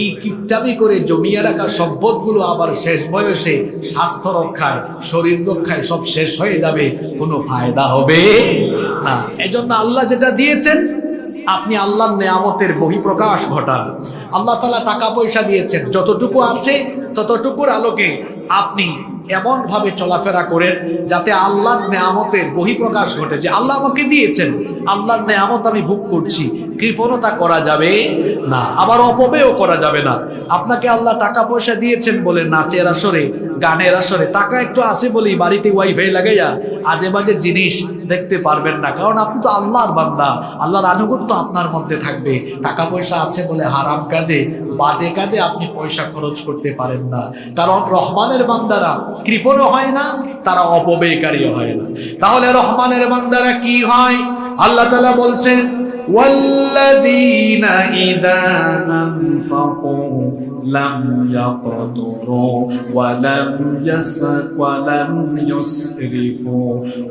এই কিপটামি করে জমিয়ে রাখা সম্পদগুলো আবার শেষ বয়সে স্বাস্থ্য রক্ষায় শরীর রক্ষায় সব শেষ হয়ে যাবে, কোনো ফায়দা হবে না। এজন্য আল্লাহ যেটা দিয়েছেন আপনি আল্লাহর নেয়ামতের বহিঃপ্রকাশ ঘটান। আল্লাহ তাআলা টাকা পয়সা দিয়েছেন, যতটুকু আছে ততটুকুর আলোকে আপনি এমন ভাবে চলাফেরা করেন যাতে আল্লাহর নেয়ামতের বহিঃপ্রকাশ ঘটে, যে আল্লাহ আমাকে দিয়েছেন, আল্লাহর নেয়ামত আমি ভোগ করছি। কৃপণতা করা যাবে না, আবার অপব্যয়ও করা যাবে না। আপনাকে আল্লাহ টাকা পয়সা দিয়েছেন বলে নাচের আসরে গানের আসরে টাকা একটু আসে বলেই বাড়িতে ওয়াইফাই লাগাইয়া আজে বাজে জিনিস দেখতে পারবেন না, কারণ আপনি তো আল্লাহর বান্দা, আল্লাহর আনুগত্য আপনার মধ্যে থাকবে। টাকা পয়সা আছে বলে হারাম কাজে বাজে কাজে আপনি পয়সা খরচ করতে পারেন না, কারণ রহমানের বান্দারা কৃপণও হয় না, তারা অপব্যয়কারীও হয় না। তাহলে রহমানের বান্দারা কি হয়? আল্লাহ তাআলা বলছেন ওয়াল্লাযীনা ইযা আনফাকু লাম ইয়াকতুরু ওয়া লাম ইউসরিফু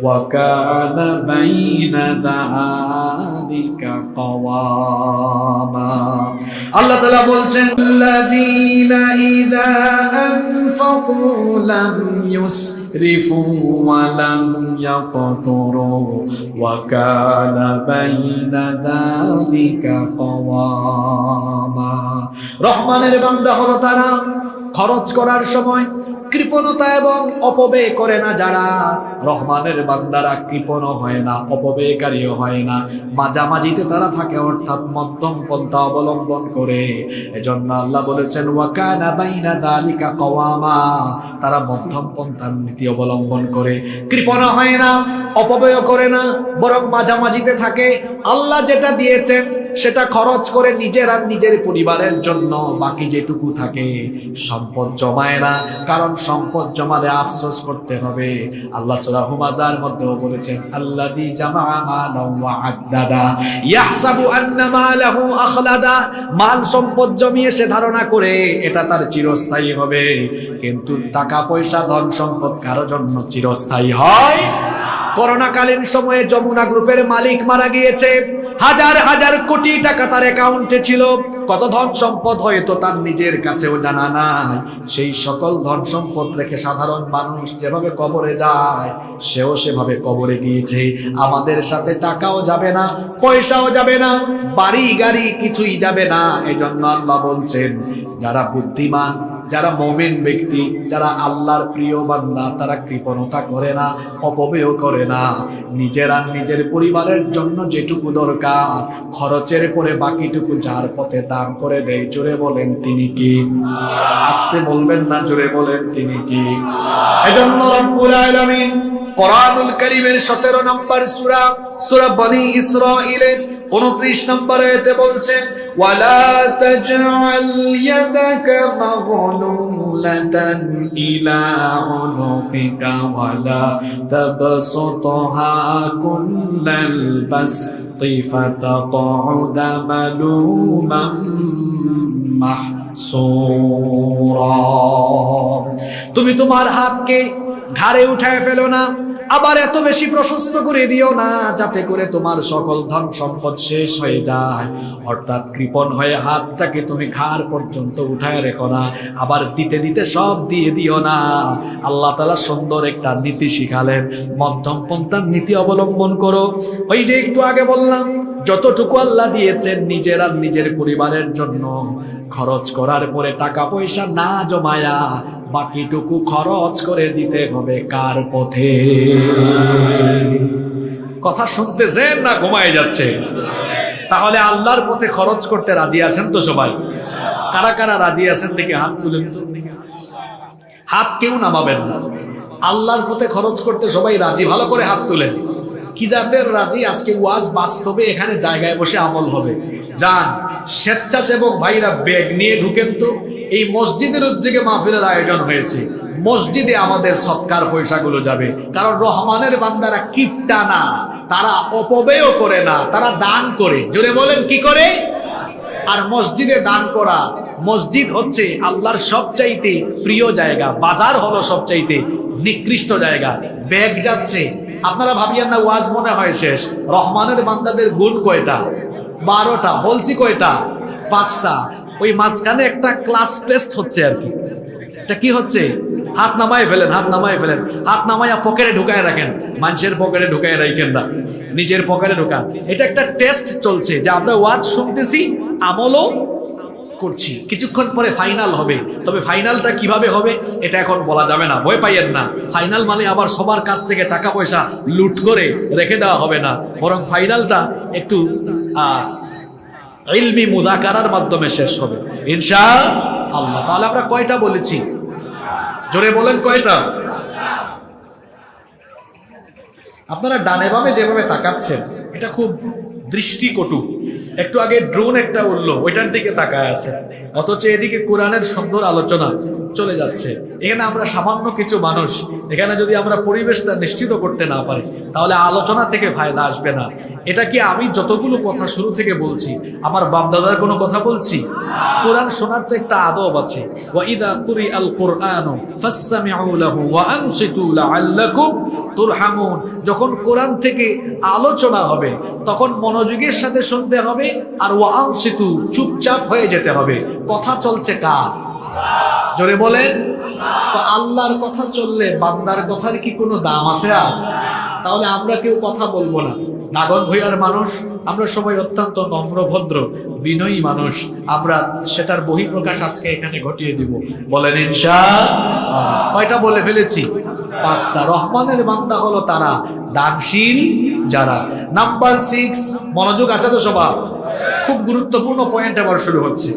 ওয়া কানা বাইনা যালিকা কাওয়ামা। আল্লাহ তাআলা বলছেন আল্লাযীনা ইযা আনফাকু লাম ইউসরিফু ওয়া লাম ইয়াকতুরু ওয়া কানা বাইনা যালিকা কাওয়ামা। রহমানের বান্দা হলো তারা খরচ করার সময় কৃপণতা এবং অপব্যয় করে না যারা। রহমানের বান্দারা কৃপণ হয় না, অপব্যয়কারীও হয় না, মাঝামাঝিতে তারা থাকে, অর্থাৎ মধ্যম পন্থা অবলম্বন করে। এজন্য আল্লাহ বলেছেন ওয়া কানা বাইনা যালিকা কাওয়ামা, তারা মধ্যম পন্থার নীতি অবলম্বন করে, কৃপণ হয় না, অপব্যয় করে না, বরং মাঝামাঝিতে থাকে। আল্লাহ যেটা দিয়েছেন সেটা খরচ করে নিজের আর নিজের পরিবারের জন্য, বাকি যেটুকু থাকে সম্পদ জমায় না, কারণ সম্পদ জমালে আফসোস করতে হবে। আল্লাহ সূরা হুমাযার মধ্যেও বলেছেন আল্লাযী জামা মালান ওয়া আদ্দাদা ইয়াহসাবু আন্না মালাহু আখলাদা, মাল সম্পদ জমিয়ে সে ধারণা করে এটা তার চিরস্থায়ী হবে, কিন্তু টাকা পয়সা ধন সম্পদ কারো জন্য চিরস্থায়ী হয়? করোনাকালীন সময়ে যমুনা গ্রুপের মালিক মারা গিয়েছে, হাজার হাজার কোটি টাকা তার অ্যাকাউন্টে ছিল, কত ধন সম্পদ হয়তো তার নিজের কাছেও জানা নাই। সেই সকল ধন সম্পদ রেখে সাধারণ মানুষ যেভাবে কবরে যায় সেও সেভাবে কবরে গিয়েছে। আমাদের সাথে টাকাও যাবে না, পয়সাও যাবে না, বাড়ি গাড়ি কিছুই যাবে না। এজন্য আল্লাহ বলছেন যারা বুদ্ধিমান, যারা মুমিন ব্যক্তি, যারা আল্লাহর প্রিয় বান্দা, তারা কৃপণতা করে না, অপব্যয় করে না, নিজের আর নিজের পরিবারের জন্য যেটুকু দরকার খরচের পরে বাকিটুকু যার পথে দান করে দেয়। জোরে বলেন তিনি কি? আস্তে বলবেন না, জোরে বলেন তিনি কি? এজন্য রব্বুল আলামিন কোরআনুল কারীমের 17 নম্বর সূরা, সূরা বনী ইসরাঈলের 29 নম্বর আয়াতে বলছেন ওয়ালা তাজআল ইয়াদাকা মাগলুলাতান ইলা উনুকিকা ওয়ালা তাবসুতহা কুল্লাল বাসতি ফাতাকউদা মালুমান মাহসুরা। তুমি তোমার হাতকে ঘাড়ে উঠায় ফেলো না, আবার এত বেশি প্রশস্ত করে দিও না যাতে করে তোমার সকল ধন সম্পদ শেষ হয়ে যায়। অর্থাৎ কৃপণ হয়ে হাতটাকে তুমি ঘাড় পর্যন্ত উঠায় রেখো না, আবার দিতে দিতে সব দিয়ে দিও না। আল্লাহ তাআলা সুন্দর একটা নীতি শিখালেন, মধ্যম পন্থার নীতি অবলম্বন করো। ওই যে একটু আগে বললাম, যতটুকু আল্লাহ দিয়েছেন নিজের আর নিজের পরিবারের জন্য খরচ করার পরে টাকা পয়সা না জমায়া বাকিটুকু খরচ করে দিতে হবে কার পথে? কথা শুনতেছেন না ঘুমায় যাচ্ছে? তাহলে আল্লাহর পথে খরচ করতে রাজি আছেন তো সবাই? কারা কারা রাজি আছেন দেখে হাত তুলেন তো। হাত কেউ নামাবেন না। আল্লাহর পথে খরচ করতে সবাই রাজি, ভালো করে হাত তুলেন। কি জাতের রাজি? আজকে ওয়াজ বাস্তবে এখানে জায়গায় বসে আমল হবে। যান, স্বেচ্ছাসেবক ভাইরা ব্যাগ নিয়ে ঢুকেন তো। এই মসজিদের উদ্যোগে মাহফিলের আয়োজন হয়েছে, মসজিদে আমাদের সৎকার পয়সাগুলো যাবে। কারণ রহমানের বান্দারা কিপটা না, তারা অপব্যয় করে না, তারা দান করে। জোরে বলেন, কি করে? আর মসজিদে দান করা, মসজিদ হচ্ছে আল্লাহর সবচাইতে প্রিয় জায়গা, বাজার হলো সবচাইতে নিকৃষ্ট জায়গা। ব্যাগ যাচ্ছে, আপনারা ভাবিয়েন না ওয়াজ মনে হয় শেষ। রহমানের বান্দাদের গুণ কয়টা? 12টা। বলছি কয়টা? 5টা। ওই মাঝখানে একটা ক্লাস টেস্ট হচ্ছে আর কি। এটা কি হচ্ছে? হাত নামায় ফেলেন, হাত নামায় ফেলেন, হাত নামাইয়া পকেটে ঢুকায় রাখেন। মানুষের পকেটে ঢুকায় রাখেন না, নিজের পকেটে ঢুকান। এটা একটা টেস্ট চলছে যে আমরা ওয়াজ শুনতেছি, আমলও করছি। কিছুক্ষণ পরে ফাইনাল হবে, তবে ফাইনালটা কিভাবে হবে এটা এখন বলা যাবে না, ভয় পাইয়েন না। ফাইনাল মানে আবার সবার কাছ থেকে টাকা পয়সা লুট করে রেখে দেওয়া হবে না, বরং ফাইনালটা একটু ইলমি মুযাকারার মাধ্যমে শেষ হবে ইনশাআল্লাহ। তাহলে আমরা কয়টা বলেছি? জোরে বলেন, কয়টা? আপনারা ডানে বামে যেভাবে তাকাচ্ছেন এটা খুব দৃষ্টিকটু। একটু আগে ড্রোন একটা উঠলো, ওইটার দিকে তাকায় আছে, অথচ এদিকে কোরআনের সুন্দর আলোচনা চলে যাচ্ছে। এখানে আমরা সামান্য কিছু মানুষ, এখানে যদি আমরা পরিবেশটা নিশ্চিত করতে না পারি তাহলে আলোচনা থেকে ফায়দা আসবে না। এটা কি আমি যতগুলো কথা শুরু থেকে বলছি আমার বাপদাদার কোনো কথা বলছি? কোরআন শোনার তো একটা আদব আছে। ওয়াইদা কুরিআল কুরআনু ফাসতামিউ লাহু ওয়া আনসিতু লাআল্লাকুম তুরহামুন। যখন কোরআন থেকে আলোচনা হবে তখন মনোযোগের সাথে শুনতে হবে, আর ওয়া আনসিতু চুপচাপ হয়ে যেতে হবে। কথা চলছে কার? জোরে বলেন। তো আল্লাহর কথা চললে বান্দার কথার কি কোনো দাম আছে? আর তাহলে আমরা কেউ কথা বলবো না। নাগন ভূঁইয়ার মানুষ আমরা সবাই অত্যন্ত নম্র ভদ্র বিনয়ী মানুষ, আমরা সেটার বহিঃপ্রকাশ আজকে এখানে ঘটিয়ে দিব। বলেন ইনশাআল্লাহ। কয়টা বলে ফেলেছি? 5টা। রহমানের বান্দা হলো তারা দানশীল যারা। নাম্বার 6, মনোযোগ আছে তো সবার? খুব গুরুত্বপূর্ণ পয়েন্ট আবার শুরু হচ্ছে।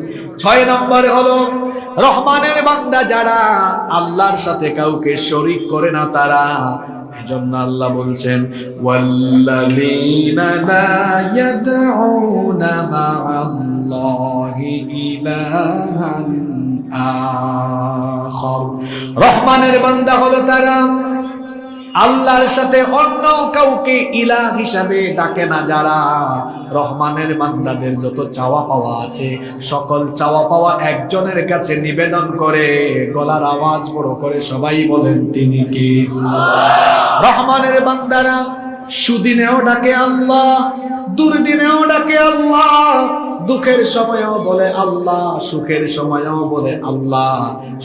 6 নম্বরে হলো রহমানের বান্দা যারা আল্লাহর সাথে কাউকে শরীক করে না তারা। এজন্য আল্লাহ বলছেন ওয়াল্লাযীনা লা ইয়াদউনা মা'আল্লাহি ইলাহান আখার। রহমানের বান্দা হলো তারা আল্লাহর সাথে অন্য কাউকে ইলাহ হিসাবে ডাকে না যারা। রহমানের বান্দাদের যত চাওয়া পাওয়া আছে সকল চাওয়া পাওয়া একজনের কাছে নিবেদন করে, গলার আওয়াজ বড় করে সবাই বলেন তিনি কি? রহমানের বান্দারা সুদিনেও ডাকে আল্লাহ, দুর্দিনেও ডাকে আল্লাহ, দুঃখের সময়েও বলে আল্লাহ, সুখের সময়েও বলে আল্লাহ,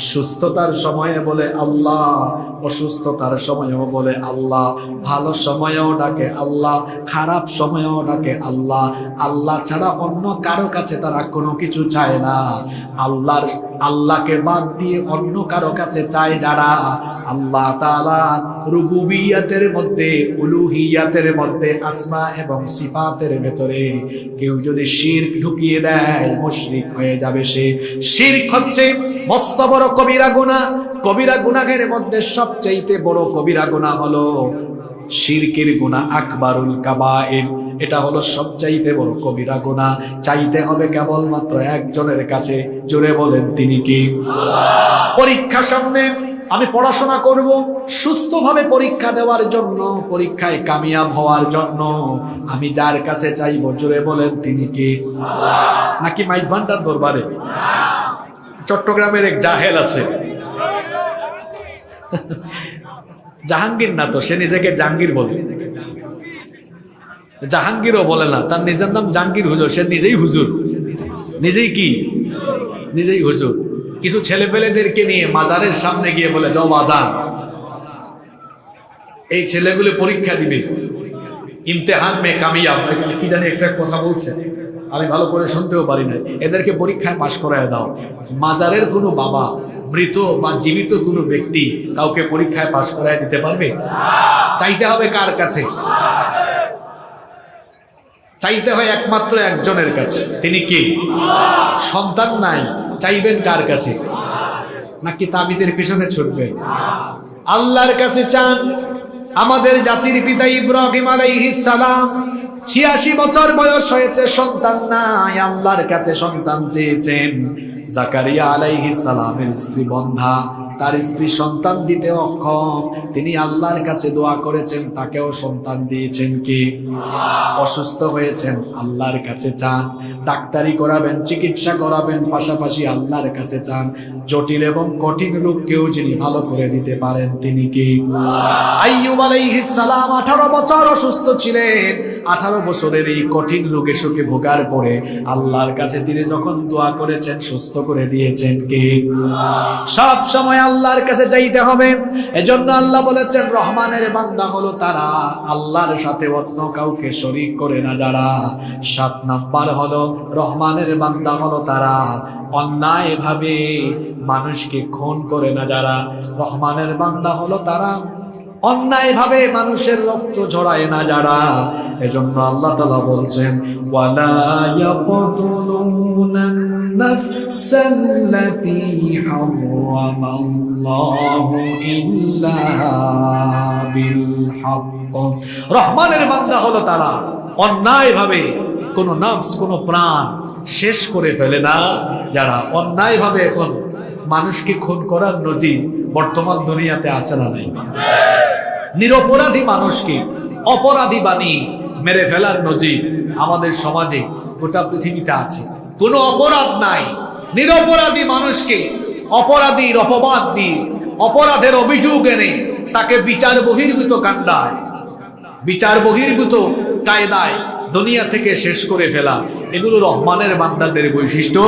সুস্থতার সময়ে বলে আল্লাহ, অসুস্থতার সময়েও বলে আল্লাহ, ভালো সময়েও ডাকে আল্লাহ, খারাপ সময়েও ডাকে আল্লাহ। আল্লাহ ছাড়া অন্য কারো কাছে তারা কোনো কিছু চায় না। আল্লাহকে বাদ দিয়ে অন্য কারো কাছে চায় যারা, আল্লাহ তাআলা রুবুবিয়াতের মধ্যে, উলুহিয়াতের মধ্যে, আসমা এবং সিফাতের ভেতরে কেউ যদি শিরক ঢুকিয়ে দেয় মুশরিক হয়ে যাবে সে। শিরক হচ্ছে মস্ত বড় কবিরা গুনাহ। কবিরা গুনাহের মধ্যে সবচেয়ে বড় কবিরা গুনাহ হলো শিরকের গুনাহ, আকবারুল কাবায়ের। এটা হলো সবচাইতে বড় কবিরা গুনাহ। চাইতে হবে কেবলমাত্র একজনের কাছে। জোরে বলেন তিনি কি? পরীক্ষা সামনে, আমি পড়াশোনা করব সুস্থভাবে পরীক্ষা দেওয়ার জন্য, পরীক্ষায় কামিয়াব হওয়ার জন্য আমি যার কাছে চাইব, জোরে বলেন তিনি কি? নাকি মাইজ ভান্ডার দরবারে? চট্টগ্রামের এক জাহেল আছে, জাহাঙ্গীর না তো, সে নিজেকে জাহাঙ্গীর বলে। জাহাঙ্গীরও বলে না, তার নিজের নাম জাহাঙ্গীর হুজুর, সে নিজেই হুজুর। নিজেই কি? নিজেই হুজুর। কিছু ছেলেপেলেদেরকে নিয়ে মাজারের সামনে গিয়ে বলে, যাও বাজান, এই ছেলেগুলো পরীক্ষা দিবে, ইমতেহান মে কামিয়াব, কি জানি একটা কথা বলছে, আমি ভালো করে শুনতেও পারি না, এদেরকে পরীক্ষায় পাশ করায় দাও। মাজারের কোনো বাবা, মৃত বা জীবিত কোনো ব্যক্তি কাউকে পরীক্ষায় পাশ করায় দিতে পারবে? চাইতে হবে কার কাছে? চাইতে হয় একমাত্র একজনের কাছে। তিনি কি? সন্তান নাই, চাইবেন কার কাছে? নাকি তাবিজের পিছনে ছুটবেন? আল্লাহর কাছে চান। আমাদের জাতির পিতা ইব্রাহিম আলাইহিস সালাম ৮৬ বছর বয়স হয়েছে, সন্তান নাই, আল্লাহর কাছে সন্তান চেয়েছেন। জাকারিয়া আলাইহিস সালামের স্ত্রী বন্ধা, তার স্ত্রী সন্তান দিতে অক্ষম, তিনি আল্লাহর কাছে দোয়া করেছেন, তাকেও সন্তান দিয়েছেন কি? অসুস্থ হয়েছেন, আল্লাহর কাছে চান। ডাক্তারি করাবেন, চিকিৎসা করাবেন, পাশাপাশি আল্লাহর কাছে চান। জটিল এবং কঠিন রোগকেও যিনি ভালো করে দিতে পারেন, তিনি কি? আইয়ুব আলাইহিস সালাম 18 বছর অসুস্থ ছিলেন। 18 বছরের এই কঠিন রোগে শোকে ভোগার পরে আল্লাহর কাছে তিনি যখন দোয়া করেছেন, সুস্থ করে দিয়েছেন কে? সব সময় আল্লাহর কাছে যাইতে হবে। এজন্য আল্লাহ বলেছেন, রহমানের বান্দা হলো তারা আল্লাহর সাথে অন্য কাউকে শরীক করে না যারা। 7 নাম্বার হলো রহমানের বান্দা হলো তারা অন্যায় ভাবে মানুষকে খুন করে না যারা। রহমানের বান্দা হলো তারা অন্যায় ভাবে মানুষের রক্ত ঝরায় না যারা। এজন্য আল্লাহ তাআলা বলছেন, ওয়ালা ইয়াকতুলুনান নাফসাল্লাতী হারামাল্লাহু ইল্লা বিল হক। রহমানের বান্দা হলো তারা অন্যায় ভাবে কোনো নফস, কোনো প্রাণ শেষ করে ফেলে না যারা। অন্যায় ভাবে এখন মানুষকে খুন করার নজির বর্তমান দুনিয়াতে আছে না নাই? নিরপরাধী মানুষকে অপরাধী বানিয়ে মেরে ফেলার নজির আমাদের সমাজে গোটা পৃথিবীতে আছে। কোনো অপরাধ নাই, নিরপরাধী মানুষকে অপরাধীর অপবাদ দিয়ে, অপরাধের অভিযোগ এনে তাকে বিচার বহির্ভূত কাণ্ডায়, বিচার বহির্ভূত কায়দায় দুনিয়া থেকে শেষ করে ফেলা, এগুলো রহমানের বান্দাদের বৈশিষ্ট্য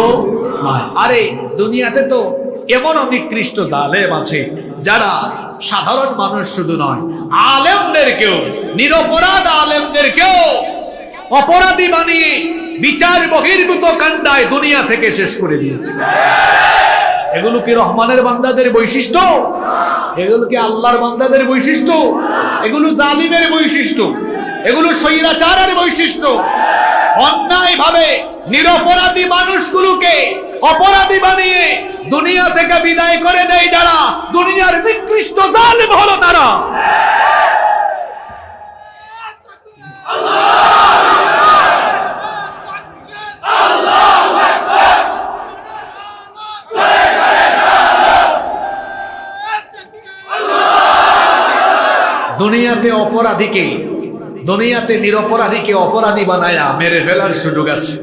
নয়। আরে দুনিয়াতে তো এমনও নিকৃষ্ট জালেম আছে যারা সাধারণ মানুষ শুধু নয়, আলেমদেরকেও, নিরপরাধ আলেমদেরকেও অপরাধী বানিয়ে বিচার বহির্ভূত কাণ্ডায় দুনিয়া থেকে শেষ করে দিয়েছে। এগুলো কি রহমানের বান্দাদের বৈশিষ্ট্য? এগুলো কি আল্লাহর বান্দাদের বৈশিষ্ট্য? এগুলো জালিমের বৈশিষ্ট্য, এগুলো স্বৈরাচারের বৈশিষ্ট্য। অন্যায় ভাবে নিরপরাধী মানুষগুলোকে অপরাধী বানিয়ে দুনিয়া থেকে বিদায় করে দেয় যারা, দুনিয়ার নিকৃষ্ট জালিম হলো তারা। দুনিয়াতে অপরাধীকে, দুনিয়াতে নিরপরাধীকে অপরাধী বানায়া মেরে ফেলার সুযোগ আছে,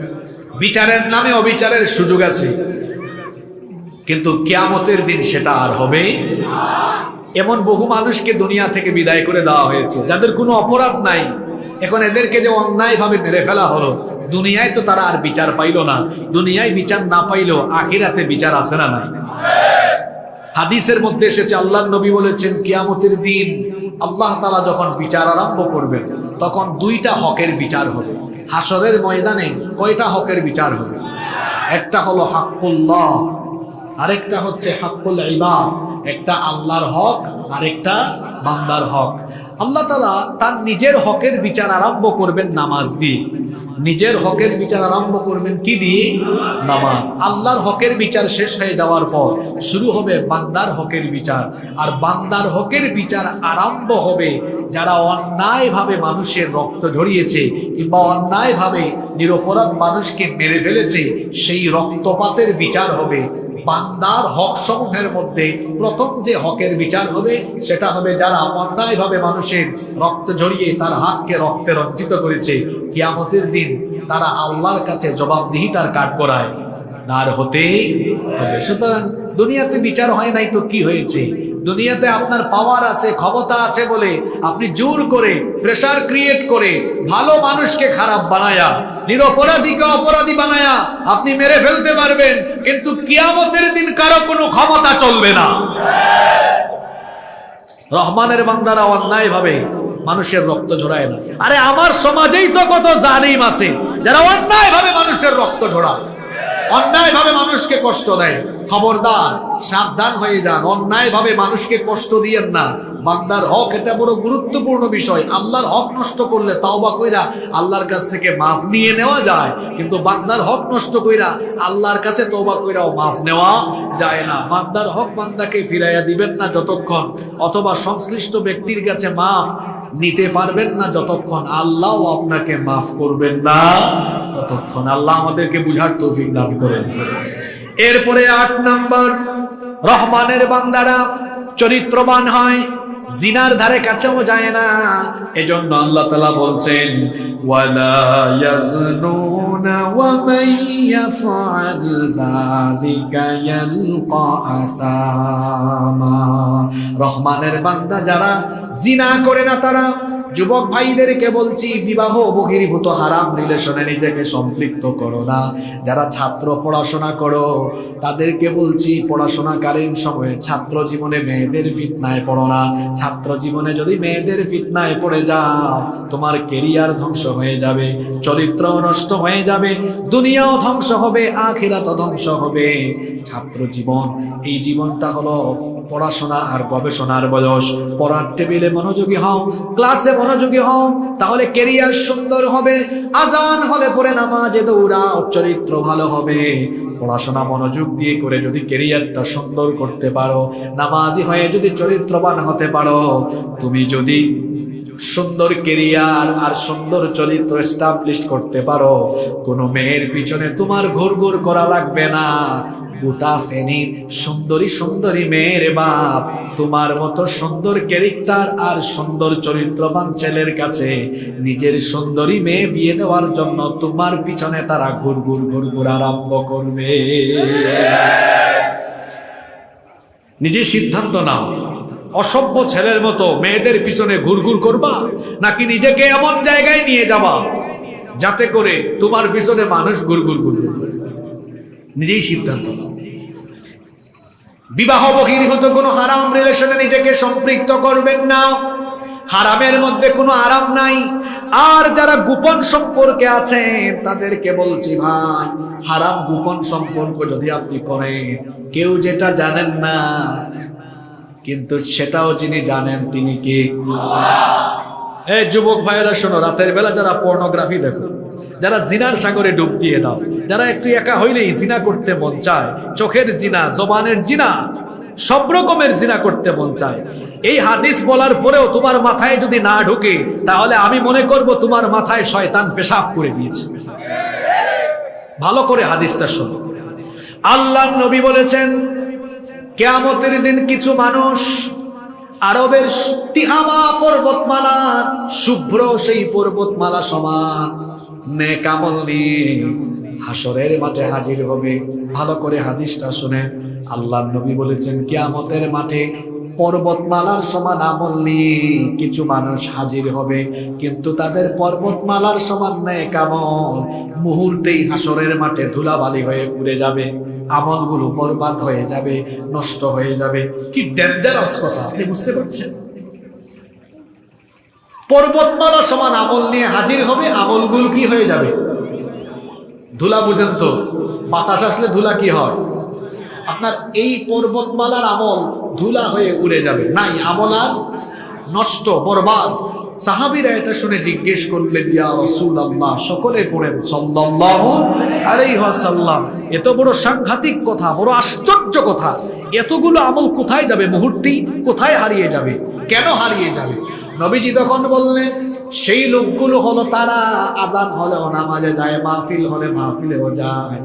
বিচারের নামে অবিচারের সুযোগ আছে, কিন্তু কিয়ামতের দিন সেটা আর হবে। এমন বহু মানুষকে দুনিয়া থেকে বিদায় করে দেওয়া হয়েছে যাদের কোনো অপরাধ নাই। এখন এদেরকে যে অন্যায়ভাবে মেরে ফেলা হলো, দুনিয়ায় তো তারা আর বিচার পাইল না। দুনিয়ায় বিচার না পাইলেও আখিরাতে বিচার আছে না নাই? হাদিসের মধ্যে এসেছে, আল্লাহর নবী বলেছেন, কিয়ামতের দিন আল্লাহ তাআলা যখন বিচার আরম্ভ করবেন তখন 2টা হকের বিচার হবে। হাসরের ময়দানে কয়টা হকের বিচার হবে? একটা হলো হাক্কুল্লাহ, আরেকটা হচ্ছে হাক্কুল ইবাদ। একটা আল্লাহর হক, আরেকটা বান্দার হক। আল্লাহ তাআলা তার নিজের হকের বিচার আরম্ভ করবেন নামাজ দিয়ে। নিজের হকের বিচার আরম্ভ করবেন কি দিয়ে? নামাজ। আল্লাহর হকের বিচার শেষ হয়ে যাওয়ার পর শুরু হবে বান্দার হকের বিচার। আর বান্দার হকের বিচার আরম্ভ হবে যারা অন্যায়ভাবে মানুষের রক্ত ঝরিয়েছে কিংবা অন্যায়ভাবে নিরপরাধ মানুষকে মেরে ফেলেছে, সেই রক্তপাতের বিচার হবে। বান্দার হক সমূহের মধ্যে প্রথম যে হকের বিচার হবে সেটা হবে যারা অন্যায়ভাবে মানুষের রক্ত ঝরিয়ে তার হাতকে রক্তে রঞ্জিত করেছে। কিয়ামতের দিন তারা আল্লাহর কাছে জবাবদিহিতার কাঠগড়ায় দাঁড় হতে হবে। সুতরাং দুনিয়াতে বিচার হয় নাই তো কি হয়েছে? দুনিয়াতে আপনার পাওয়ার আছে, ক্ষমতা আছে বলে আপনি জোর করে প্রেসার ক্রিয়েট করে ভালো মানুষকে খারাপ বানায়া, নিরপরাধীকে অপরাধী বানায়া আপনি মেরে ফেলতে পারবেন, কিন্তু কিয়ামতের দিন কারো কোনো ক্ষমতা চলবে না। রহমানের বান্দারা অন্যায় ভাবে মানুষের রক্ত ঝরায় না। আরে আমার সমাজেই তো কত জালিম আছে যারা অন্যায় ভাবে মানুষের রক্ত ঝরায়, অন্যায় ভাবে মানুষকে কষ্ট দেয়। খবরদার, সাবধান হয়ে যান, অন্যায় ভাবে মানুষকে কষ্ট দিয়েন না। বান্দার হক এটা বড় গুরুত্বপূর্ণ বিষয়। আল্লাহর হক নষ্ট করলে তাওবা কইরা আল্লাহর কাছ থেকে মাফ নিয়ে নেওয়া যায়, কিন্তু বান্দার হক নষ্ট কইরা আল্লাহর কাছে তওবা কইরাও মাফ নেওয়া যায় না। বান্দার হক বান্দাকে ফিরাইয়া দিবেন না যতক্ষণ, অথবা সংশ্লিষ্ট ব্যক্তির কাছে মাফ নিতে পারবেন না যতক্ষণ, আল্লাহও আপনাকে মাফ করবেন না ততক্ষণ। আল্লাহ আমাদেরকে বুঝার তৌফিক দান করেন। এরপরে 8 নাম্বার, রহমানের বান্দারা চরিত্রবান হয়, জিনার ধারে কাছেও যায় না। এজন্য আল্লাহ তাআলা বলছেন ওয়ালা ইয়াজনুনা ওয়া মান ইয়াফআল যালিকা ইয়ালকা আসামা। রহমানের বান্দা যারা জিনা করে না তারা, যুবক ভাইদেরকে বলছি বিবাহ বহির্ভূত হারাম রিলেশনে নিজেকে সম্পৃক্ত করো না। যারা ছাত্র পড়াশোনা করো তাদেরকে বলছি পড়াশোনাকালীন সময়ে ছাত্র জীবনে মেয়েদের ফিতনায় পড়ো না। ছাত্র জীবনে যদি মেয়েদের ফিতনায় পড়ে যাও তোমার কেরিয়ার ধ্বংস হয়ে যাবে, চরিত্রও নষ্ট হয়ে যাবে, দুনিয়াও ধ্বংস হবে, আখিরাতও ধ্বংস হবে। ছাত্র জীবন, এই জীবনটা হলো পড়াশোনা আর গবেষণার বয়স। পড়ার টেবিলে মনোযোগী হও, ক্লাসে মনোযোগী হও, তাহলে কেরিয়ার সুন্দর হবে। আজান হলে পরে নামাজে দৌড়াও, চরিত্র ভালো হবে। পড়াশোনা মনোযোগ দিয়ে করে যদি কেরিয়ারটা সুন্দর করতে পারো, নামাজি হয়ে যদি চরিত্রবান হতে পারো, তুমি যদি সুন্দর কেরিয়ার আর সুন্দর চরিত্র এস্টাবলিশ করতে পারো, কোনো মেয়ের পিছনে তোমার ঘুরঘুর করা লাগবে না। গোটা ফেনীর সুন্দরী সুন্দরী মেয়ের বাপ তোমার মতো সুন্দর ক্যারেক্টার আর সুন্দর চরিত্রবান ছেলের কাছে নিজের সুন্দরী মেয়ে বিয়ে দেওয়ার জন্য তোমার পিছনে তারা ঘুরঘুর ঘুরঘুর আরম্ভ করবে। নিজে সিদ্ধান্ত নাও, অসভ্য ছেলের মতো মেয়েদের পিছনে ঘুরঘুর করবা, নাকি নিজেকে এমন জায়গায় নিয়ে যাবা যাতে করে তোমার পিছনে মানুষ ঘুরঘুর ঘুরঘুর করে। নিজেই সিদ্ধান্ত নাও। বিবাহ বহির্ভূত কোনো হারাম রিলেশনে নিজেকে সম্পৃক্ত করবেন না। হারামের মধ্যে কোনো আরাম নাই। আর যারা গোপন সম্পর্কে আছেন তাদেরকে বলছি ভাই, হারাম গোপন সম্পর্ক যদি আপনি করেন, কেউ যেটা জানেন না কিন্তু সেটাও যিনি জানেন তিনি কে? আল্লাহ। এই যুবক ভাইয়েরা শোনো, রাতের বেলা যারা পর্নোগ্রাফি দেখো, যারা জিনার সাগরে ডুব দিয়ে দাও, যারা একটু একা হইলেই জিনা করতে মন চায়, চোখের জিনা, জবানের জিনা, সব রকমের জিনা করতে মন চায়, এই হাদিস বলার পরেও তোমার মাথায় যদি না ঢোকে, তাহলে আমি মনে করব তোমার মাথায় শয়তান পেশাব করে দিয়েছে। ভালো করে হাদিসটা শোনো। আল্লাহর নবী বলেছেন, কিয়ামতের দিন কিছু মানুষ আরবের তিহামা পর্বতমালা, শুভ্র সেই পর্বতমালা সমান নেক আমল নিয়ে হাসরের মাঠে হাজির হবে। ভালো করে হাদিসটা শুনে, আল্লাহর নবী বলেছেন কিয়ামতের মাঠে পর্বতমালার সমান আমল নিয়ে কিছু মানুষ হাজির হবে, কিন্তু তাদের পর্বতমালার সমান নেক আমল মুহূর্তেই হাসরের মাঠে ধুলাবালি হয়ে উড়ে যাবে, আমলগুলো বরবাদ হয়ে যাবে, নষ্ট হয়ে যাবে। কি ডেঞ্জারাস কথা, আপনি বুঝতে পারছেন? পর্বতমালা সমান আমল নিয়ে হাজির হবে, আমলগুলো কি হয়ে যাবে? ধুলা। বুঝেন তো, বাতাস আসলে ধুলা কি হয়? আপনার এই পর্বতমালার আমল ধুলা হয়ে উড়ে যাবে, নাই আমল আর নষ্ট, বরবাদ। সাহাবীরা এটা শুনে জিজ্ঞেস করলেন, ইয়া রাসূলুল্লাহ, সকলে পড়েন সাল্লাল্লাহু আলাইহি ওয়াসাল্লাম, এত বড় সাংঘাতিক কথা, বড় আশ্চর্য কথা, এতগুলো আমল কোথায় যাবে? মুহূর্তেই কোথায় হারিয়ে যাবে? কেন হারিয়ে যাবে? নবীজি তখন বললেন, সেই লোকগুলো হলো তারা আজান হলেও নামাজে যায়, মাহফিল হলে মাহফিলেও যায়,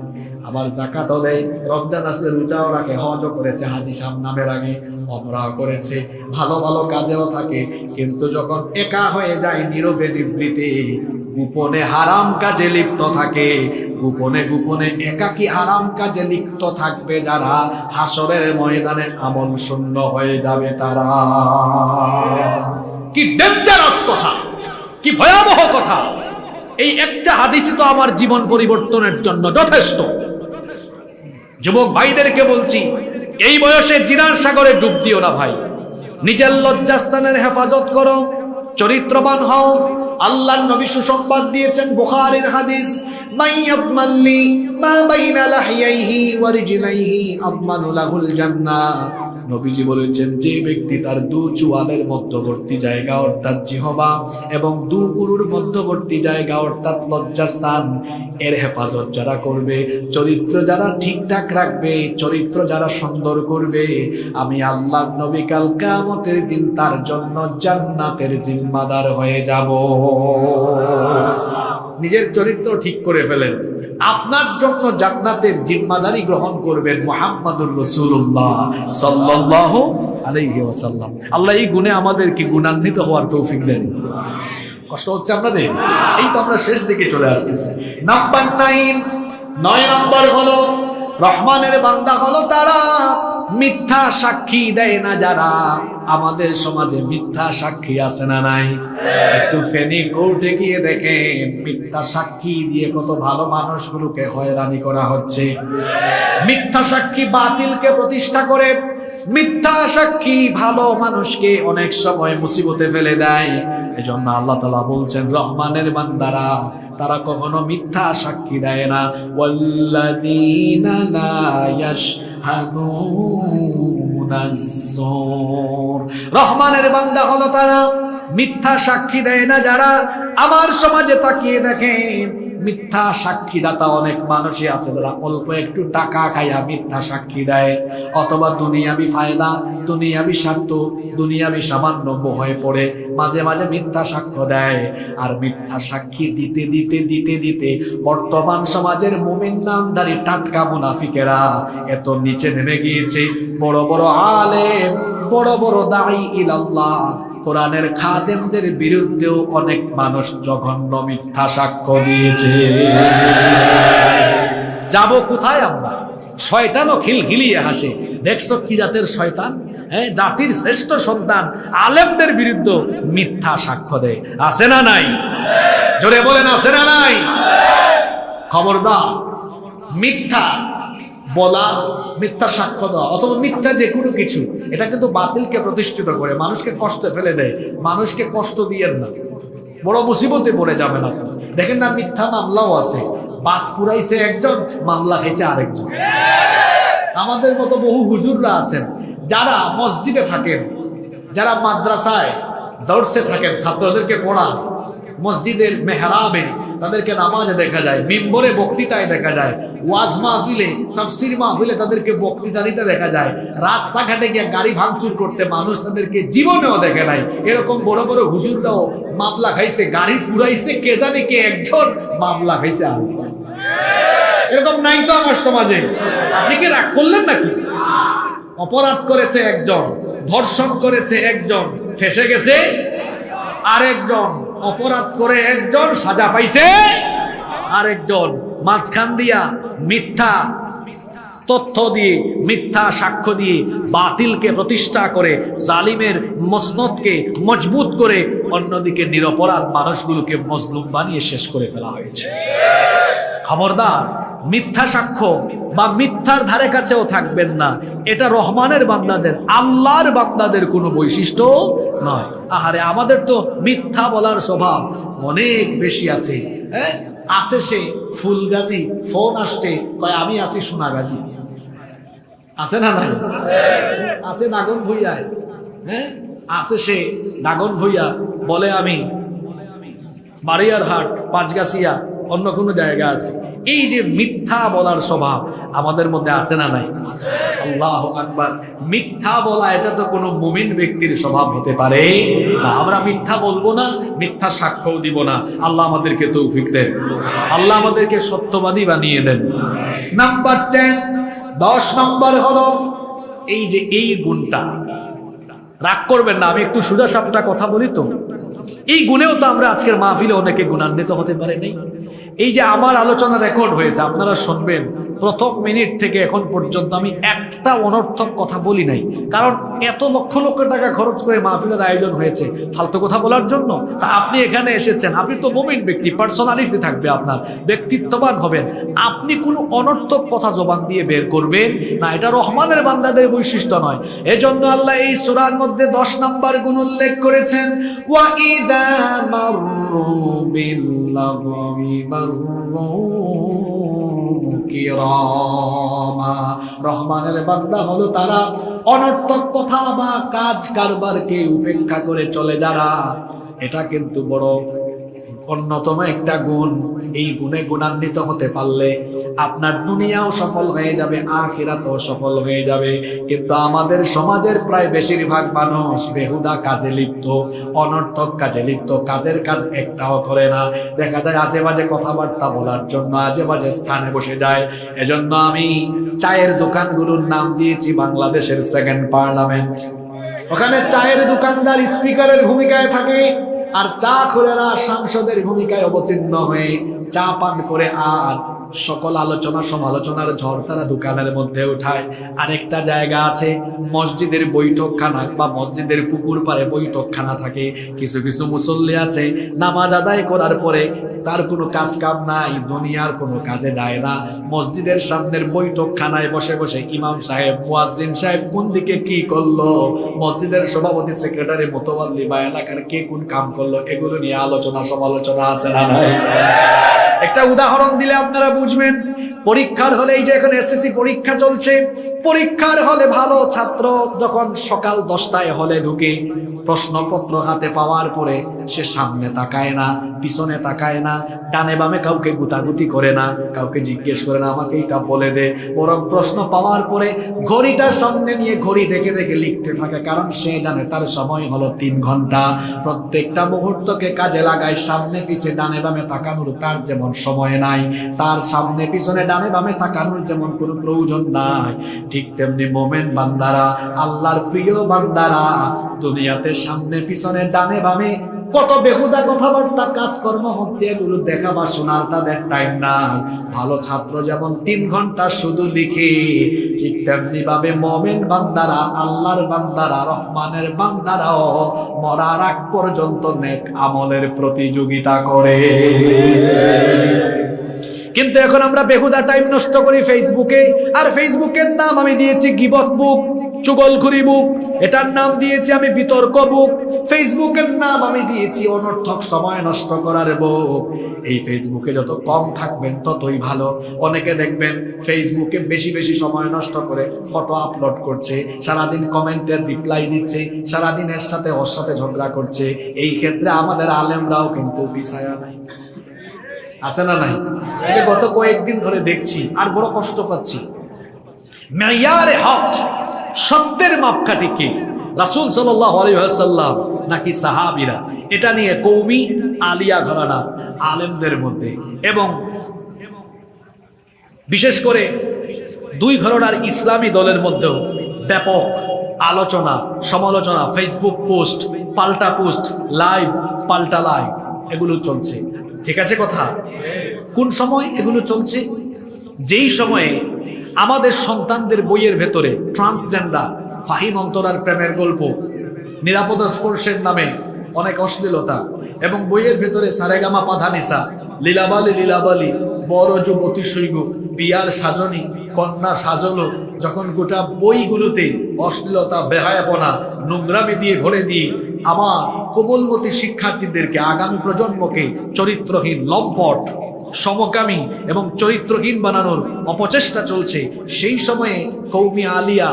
আবার যাকাত হলে, রমজান আসলে রোজাও রাখে, হজও করেছে, হাজী সাহেব নামের আগে উমরাও করেছে, ভালো ভালো কাজেও থাকে, কিন্তু যখন একা হয়ে যায় নীরবে নিবৃতে গোপনে হারাম কাজে লিপ্ত থাকে, গোপনে গোপনে একাকী হারাম কাজে লিপ্ত থাকবে যারা, হাসরের ময়দানে আমল শূন্য হয়ে যাবে তারা। কি ডেঞ্জারাস কথা, কি ভয়াবহ কথা! এই একটা হাদিসই তো আমার জীবন পরিবর্তনের জন্য যথেষ্ট। যুবক ভাইদেরকে বলছি, এই বয়সে জিনার সাগরে ডুব দিও না ভাই। নিজের লজ্জাস্থানের হেফাজত করো, চরিত্রবান হও। আল্লাহর নবী সুসংবাদ দিয়েছেন, বুখারীর হাদিস, মাইয়াদমানলি মা বাইনা লাহিয়াইহি ওয়া রিজলাইহি আদমানু লাহুল জান্নাহ। নবীজি বলেছেন, যে ব্যক্তি তার দু চুয়ালের মধ্যবর্তী জায়গা অর্থাৎ জিহবা এবং দু উরুর মধ্যবর্তী জায়গা অর্থাৎ লজ্জাস্থান এর হেফাজত যারা করবে, চরিত্র যারা ঠিকঠাক রাখবে, চরিত্র যারা সুন্দর করবে, আমি আল্লাহর নবী কাল কিয়ামতের দিন তার জন্য জান্নাতের জিম্মাদার হয়ে যাব। নিজের চরিত্র ঠিক করে ফেলেন, আপনার জন্য জান্নাতের জিম্মাদারি গ্রহণ করবেন মুহাম্মাদুর রাসূলুল্লাহ সাল্লাল্লাহু আলাইহি ওয়াসাল্লাম। আল্লাহ এই গুণে আমাদেরকে গুণান্বিত হওয়ার তৌফিক দেন। কষ্ট হচ্ছে আপনাদের? এই তো আমরা শেষ দিকে চলে আসতেছি। নাম্বার 9 নম্বর হলো, রহমানের বান্দা হলো তারা মিথ্যা সাক্ষী দেয় না যারা। আমাদের সমাজে মিথ্যা সাক্ষী আছে না নাই? একটু ফেনী কোর্টে গিয়ে দেখেন, মিথ্যা সাক্ষী দিয়ে কত ভালো মানুষগুলোকে হয়রানি করা হচ্ছে। মিথ্যা সাক্ষী বাতিলকে প্রতিষ্ঠা করে, মিথ্যা সাক্ষী ভালো মানুষকে অনেক সময় মুসিবতে ফেলে দেয়। এজন্য আল্লাহ তাআলা বলছেন, রহমানের বান্দারা তারা কখনো মিথ্যা সাক্ষী দেয় না। ওয়াল্লাযীনা লা ইয়াশহাদুনাজ যুর, রহমানের বান্দা হলো তারা মিথ্যা সাক্ষী দেয় না যারা। আমার সমাজে তাকিয়ে দেখেন, মিথ্যা সাক্ষীদাতা অনেক মানুষই আছে যারা অল্প একটু টাকা খাইয়া মিথ্যা সাক্ষী দেয়, অথবা দুনিয়াবি ফায়দা, দুনিয়াবি স্বার্থ, দুনিয়াবি সামান্য হয়ে পড়ে মাঝে মাঝে মিথ্যা সাক্ষ্য দেয়। আর মিথ্যা সাক্ষী দিতে দিতে দিতে দিতে বর্তমান সমাজের মুমিন নামধারী টাটকা মুনাফিকেরা এত নিচে নেমে গিয়েছে, বড় বড় আলেম, বড় বড় দাঈ ইলাল্লাহ, কোরআনের খাদেমদের বিরুদ্ধেও অনেক মানুষ জঘন্য মিথ্যা সাক্ষ্য দিয়েছে। যাব কোথায় আমরা? শয়তানও খিলখিলিয়ে হাসে, দেখছো কি জাতের শয়তান! হ্যাঁ, জাতির শ্রেষ্ঠ সন্তান আলেমদের বিরুদ্ধে মিথ্যা সাক্ষ্য দেয়। আছে না নাই? জোরে বলেন, আছে না নাই? খবরদার, মিথ্যা বলা, মিথ্যা সাক্ষ্য দেওয়া অথবা মিথ্যা যে কোনো কিছু, এটা কিন্তু বাতিলকে প্রতিষ্ঠিত করে, মানুষকে কষ্টে ফেলে দেয়। মানুষকে কষ্ট দিয়েন না, বড় মুসিবতে পড়ে যাবেন আপনি। দেখেন না, মিথ্যা মামলাও আছে, বাস পুরাইছে একজন, মামলা খাইছে আরেকজন। আমাদের মতো বহু হুজুররা আছেন যারা মসজিদে থাকেন, যারা মাদ্রাসায় দর্সে থাকেন, ছাত্রদেরকে পড়ান, মসজিদের মেহরাবে তাদেরকে নামাজে দেখা যায়, মিম্বরে বক্তৃতায় দেখা যায়, ওয়াজ মাহফিলে, তাফসীর মাহফিলে তাদেরকে বক্তৃতা দিতে দেখা যায়। রাস্তাঘাটে গিয়ে গাড়ি ভাঙচুর করতে মানুষ তাদেরকে জীবনেও দেখে নাই। এরকম বড় বড় হুজুররাও মামলা খাইছে, গাড়ি পুরাইছে, কে জানে কে একজন, মামলা খাইছে আরেকজন। এরকম নাই তো আমার সমাজে? আপনি কি রাগ করলেন নাকি? অপরাধ করেছে একজন, ধর্ষণ করেছে একজন, ফেসে গেছে আরেকজন, অপরাধ করে একজন, সাজা পাইছে আরেকজন। মাঝখান দিয়া মিথ্যা তথ্য দিয়ে, মিথ্যা সাক্ষ্য দিয়ে বাতিলকে প্রতিষ্ঠা করে, জালিমের মসনদকে মজবুত করে, অন্যদিকে নিরপরাধ মানুষগুলোকে মজলুম বানিয়ে শেষ করে ফেলা হয়েছে। খবরদার, মিথ্যা সাক্ষ্য বা মিথ্যার ধারে কাছেও থাকবেন না। এটা রহমানের বান্দাদের, আল্লাহর বান্দাদের কোনো বৈশিষ্ট্য নয়। আহারে, আমাদের তো মিথ্যা বলার স্বভাব অনেক বেশি আছে। হ্যাঁ, আছে সে ফুলগাজী, ফোন আসছে, কয় আমি আছি সোনাগাজী। আছে না নাই? আছে দাগন ভুইয়ায়। হ্যাঁ, আছে সে দাগন ভুইয়া, বলে আমি বাড়িয়ারহাট, পাঁচগাছিয়া, অন্য কোনো জায়গা আছে। এই যে মিথ্যা বলার স্বভাব আমাদের মধ্যে আছে না নাই? আল্লাহু আকবার। মিথ্যা বলা এটা তো কোনো মুমিন ব্যক্তির স্বভাব হতে পারে না। আমরা মিথ্যা বলবো না, মিথ্যা সাক্ষ্যও দিব না। আল্লাহ আমাদেরকে তৌফিক দেন, আল্লাহ আমাদেরকে সত্যবাদী বানিয়ে দেন। নাম্বার 10 নম্বর হলো এই যে এই গুণটা, রাগ করবেন না, আমি একটু সোজা সাপটা কথা বলি তো। এই গুণেও তো আমরা আজকের মাহফিলে অনেকে গুণান্বিত হতে পারে নাই। এই যে আমার আলোচনা রেকর্ড হয়েছে, আপনারা শুনবেন, প্রথম মিনিট থেকে এখন পর্যন্ত আমি একটা অনর্থক কথা বলি নাই। কারণ এত লক্ষ লক্ষ টাকা খরচ করে মাহফিলের আয়োজন হয়েছে ফালতু কথা বলার জন্য? তা আপনি এখানে এসেছেন, আপনি তো মুমিন ব্যক্তি, পার্সোনালিটি থাকবে আপনার, ব্যক্তিত্ববান হবেন, আপনি কোনো অনর্থক কথা জবান দিয়ে বের করবেন না, এটা রহমানের বান্দাদের বৈশিষ্ট্য নয়। এজন্য আল্লাহ এই সূরার মধ্যে 10 নাম্বার গুণ উল্লেখ করেছেন, ওয়া ইযা মাররু বিল্লাগwi মাররু কিরামা। রহমানের বান্দা হলো তারা অনর্থক কথা বা কাজ কারবারকে উপেক্ষা করে চলে যারা। এটা কিন্তু বড় অন্যতম একটা গুণ। এই গুণে গুণান্বিত হতে পারলে আপনার দুনিয়াও সফল হয়ে যাবে, আখিরাতও সফল হয়ে যাবে। কিন্তু আমাদের সমাজের প্রায় বেশিরভাগ মানুষ বেহুদা কাজে লিপ্ত, অনর্থক কাজে লিপ্ত, কাজের কাজ একটাও করে না। দেখা যায় আজে বাজে কথাবার্তা বলার জন্য আজে বাজে স্থানে বসে যায়। এজন্য আমি চায়ের দোকানগুলোর নাম দিয়েছি বাংলাদেশের সেকেন্ড পার্লামেন্ট। ওখানে চায়ের দোকানদার স্পিকারের ভূমিকায় থাকে, আর চা খোরেরা সাংসদের ভূমিকায় অবতীর্ণ হয়ে চা পান করে আর সকল আলোচনা সমালোচনার ঝড় তারা দোকানের মধ্যে উঠায়। আরেকটা জায়গা আছে মসজিদের বৈঠকখানা বা মসজিদের পুকুর পাড়ে বৈঠকখানা থাকে। কিছু কিছু মুসল্লি আছে নামাজ আদায় করার পরে তার কোনো কাজ কাম নাই, দুনিয়ার কোনো কাজে যায় না, মসজিদের সামনের বৈঠকখানায় বসে বসে ইমাম সাহেব, মুয়াজ্জিন সাহেব কোন দিকে কি করলো, মসজিদের সভাপতি, সেক্রেটারি, মোতওয়াল্লি বা এলাকার কে কোন কাম করলো, এগুলো নিয়ে আলোচনা সমালোচনা আছে না নাই? একটা উদাহরণ দিলে আপনারা বুঝবেন। পরীক্ষার হলে, এই যে এখন এসএসসি পরীক্ষা চলছে, পরীক্ষার হলে ভালো ছাত্র যখন সকাল 10টায় হলে ঢুকে প্রশ্নপত্র হাতে পাওয়ার পরে সে সামনে তাকায় না, পিছনে তাকায় না, ডানে বামে কাউকে গুতাগুতি করে না, কাউকে জিজ্ঞেস করে না আমাকে এটা বলে দে, বরং প্রশ্ন পাওয়ার পরে ঘড়িটা সামনে নিয়ে ঘড়ি দেখে দেখে লিখতে থাকে। কারণ সে জানে তার সময় হলো 3 ঘন্টা। প্রত্যেকটা মুহূর্তকে কাজে লাগায়। সামনে পিছে ডানে বামে তাকানোর তার যেমন সময় নাই, তার সামনে পিছনে ডানে বামে তাকানোর যেমন কোনো প্রয়োজন নাই, ঠিক তেমনি মোমেন বান্দারা, আল্লাহর প্রিয় বান্দারা দুনিয়াতে সামনে পিছনে ডানে বামে কত বেহুদা কথাবার্তা কাজকর্ম হচ্ছে, এগুলো দেখা বা শোনার তাদের টাইম নাই। ভালো ছাত্র যেমন 3 ঘন্টা শুধু লিখে, ঠিক তেমনি ভাবে মোমেন বান্দারা, আল্লাহর বান্দারা, রহমানের বান্দারাও মরার আগ পর্যন্ত নেক আমলের প্রতিযোগিতা করে। কিন্তু এখন আমরা বেহুদা টাইম নষ্ট করি ফেসবুকে, আর ফেসবুকের নাম আমি দিয়েছি গীবত বুক, চুগলখুরি বুক, এটার নাম দিয়েছি আমি বিতর্ক বুক, ফেসবুকের নাম আমি দিয়েছি অনর্থক সময় নষ্ট করার বুক। এই ফেসবুকে যত কম থাকবেন ততই ভালো। অনেকে দেখবেন ফেসবুকে বেশি বেশি সময় নষ্ট করে ফটো আপলোড করছে, সারাদিন কমেন্টের রিপ্লাই দিচ্ছে, সারাদিন এর সাথে ওর সাথে ঝগড়া করছে। এই ক্ষেত্রে আমাদের আলেমরাও কিন্তু পিছায়া নাই, আছে না নাই? এই যে গত কয়েকদিন ধরে দেখছি আর বড় কষ্ট পাচ্ছি। মেয়ারে হক, সত্যের মাপকাঠি কে? রাসূল সাল্লাল্লাহু আলাইহি ওয়াসাল্লাম নাকি সাহাবীরা? এটা নিয়ে কওমি আলিয়া ঘরানা আলেমদের মধ্যে এবং বিশেষ করে 2 ঘরানার ইসলামী দলের মধ্যেও ব্যাপক আলোচনা সমালোচনা, ফেসবুক পোস্ট, পাল্টা পোস্ট, লাইভ পাল্টা লাইভ, এগুলো চলছে। ঠিক আছে কথা? কোন সময় এগুলো চলছে? যেই সময়ে আমাদের সন্তানদের বইয়ের ভেতরে ট্রান্সজেন্ডার, ফাহিম অন্তরার প্রেমের গল্প, নিরাপদ স্পর্শের নামে অনেক অশ্লীলতা, এবং বইয়ের ভেতরে সারেগামা পাধানিসা, লীলাবালি লীলাবালি, বড় যুবতী সৈগ, বিয়ার সাজনী, কন্যা সাজলো, যখন গোটা বইগুলোতে অশ্লীলতা, বেহায়াপনা, নোংরামি দিয়ে ভরে দিয়ে আমার কোমলমতি শিক্ষার্থীদেরকে, আগামী প্রজন্মকে চরিত্রহীন, লম্পট, সমকামী এবং চরিত্রহীন বানানোর অপচেষ্টা চলছে। সেই সময়ে কওমি আলিয়া,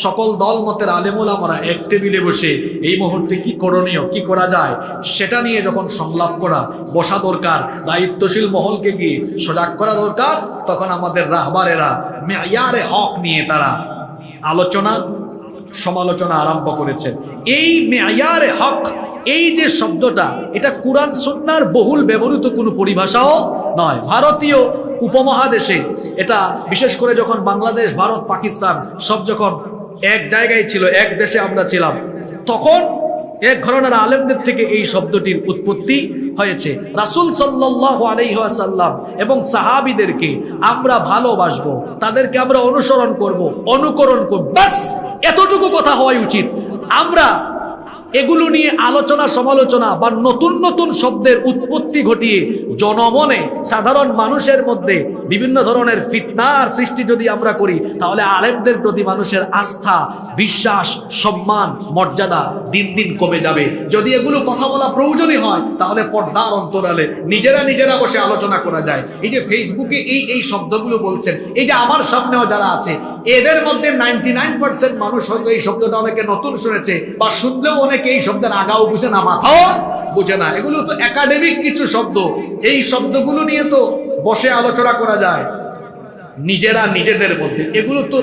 সকল দলমতের আলেমুলামারা এক টেবিলে বসে এই মুহূর্তে কি করণীয়, কি করা যায় সেটা নিয়ে যখন সংলাপ করা বসা দরকার, দায়িত্বশীল মহলকে গিয়ে সজাগ করা দরকার, তখন আমাদের রাহবারেরা মেয়ারে হক নিয়ে তারা আলোচনা সমালোচনা আরম্ভ করেছেন। এই মেয়ারে হক, এই যে শব্দটা, এটা কুরআন সুন্নাহর বহুল ব্যবহৃত কোনো পরিভাষাও নয়। ভারতীয় উপমহাদেশে এটা, বিশেষ করে যখন বাংলাদেশ, ভারত, পাকিস্তান সব যখন এক জায়গায় ছিল, এক দেশে আমরা ছিলাম, তখন এক ঘরানার আলেমদের থেকে এই শব্দটির উৎপত্তি হয়েছে। রাসূল সাল্লাল্লাহু আলাইহি ওয়াসাল্লাম এবং সাহাবীদেরকে আমরা ভালোবাসবো, তাদেরকে আমরা অনুসরণ করব, অনুকরণ করব, বাস এতটুকু কথা হওয়াই উচিত। আমরা এগুলো নিয়ে আলোচনা সমালোচনা বা নতুন নতুন শব্দের উৎপত্তি ঘটিয়ে জনমনে সাধারণ মানুষের মধ্যে বিভিন্ন ধরনের ফিতনার সৃষ্টি যদি আমরা করি, তাহলে আলেমদের প্রতি মানুষের আস্থা, বিশ্বাস, সম্মান, মর্যাদা দিন দিন কমে যাবে। যদি এগুলো কথা বলা প্রয়োজনই হয়, তাহলে পর্দার অন্তরালে নিজেরা বসে আলোচনা করা যায়। এই যে ফেসবুকে এই শব্দগুলো বলছেন, এই যে আমার সামনেও যারা আছে, এদের মধ্যে 99% মানুষ হয়তো এই শব্দটা অনেকে নতুন শুনেছে, বা শুনলেও অনেকে এই শব্দের আগাও বুঝে না, মাথাও বুঝে না। এগুলো তো একাডেমিক কিছু শব্দ, এই শব্দগুলো নিয়ে তো বসে আলোচনা করা যায় নিজেরা নিজেদের মধ্যে। এগুলো তো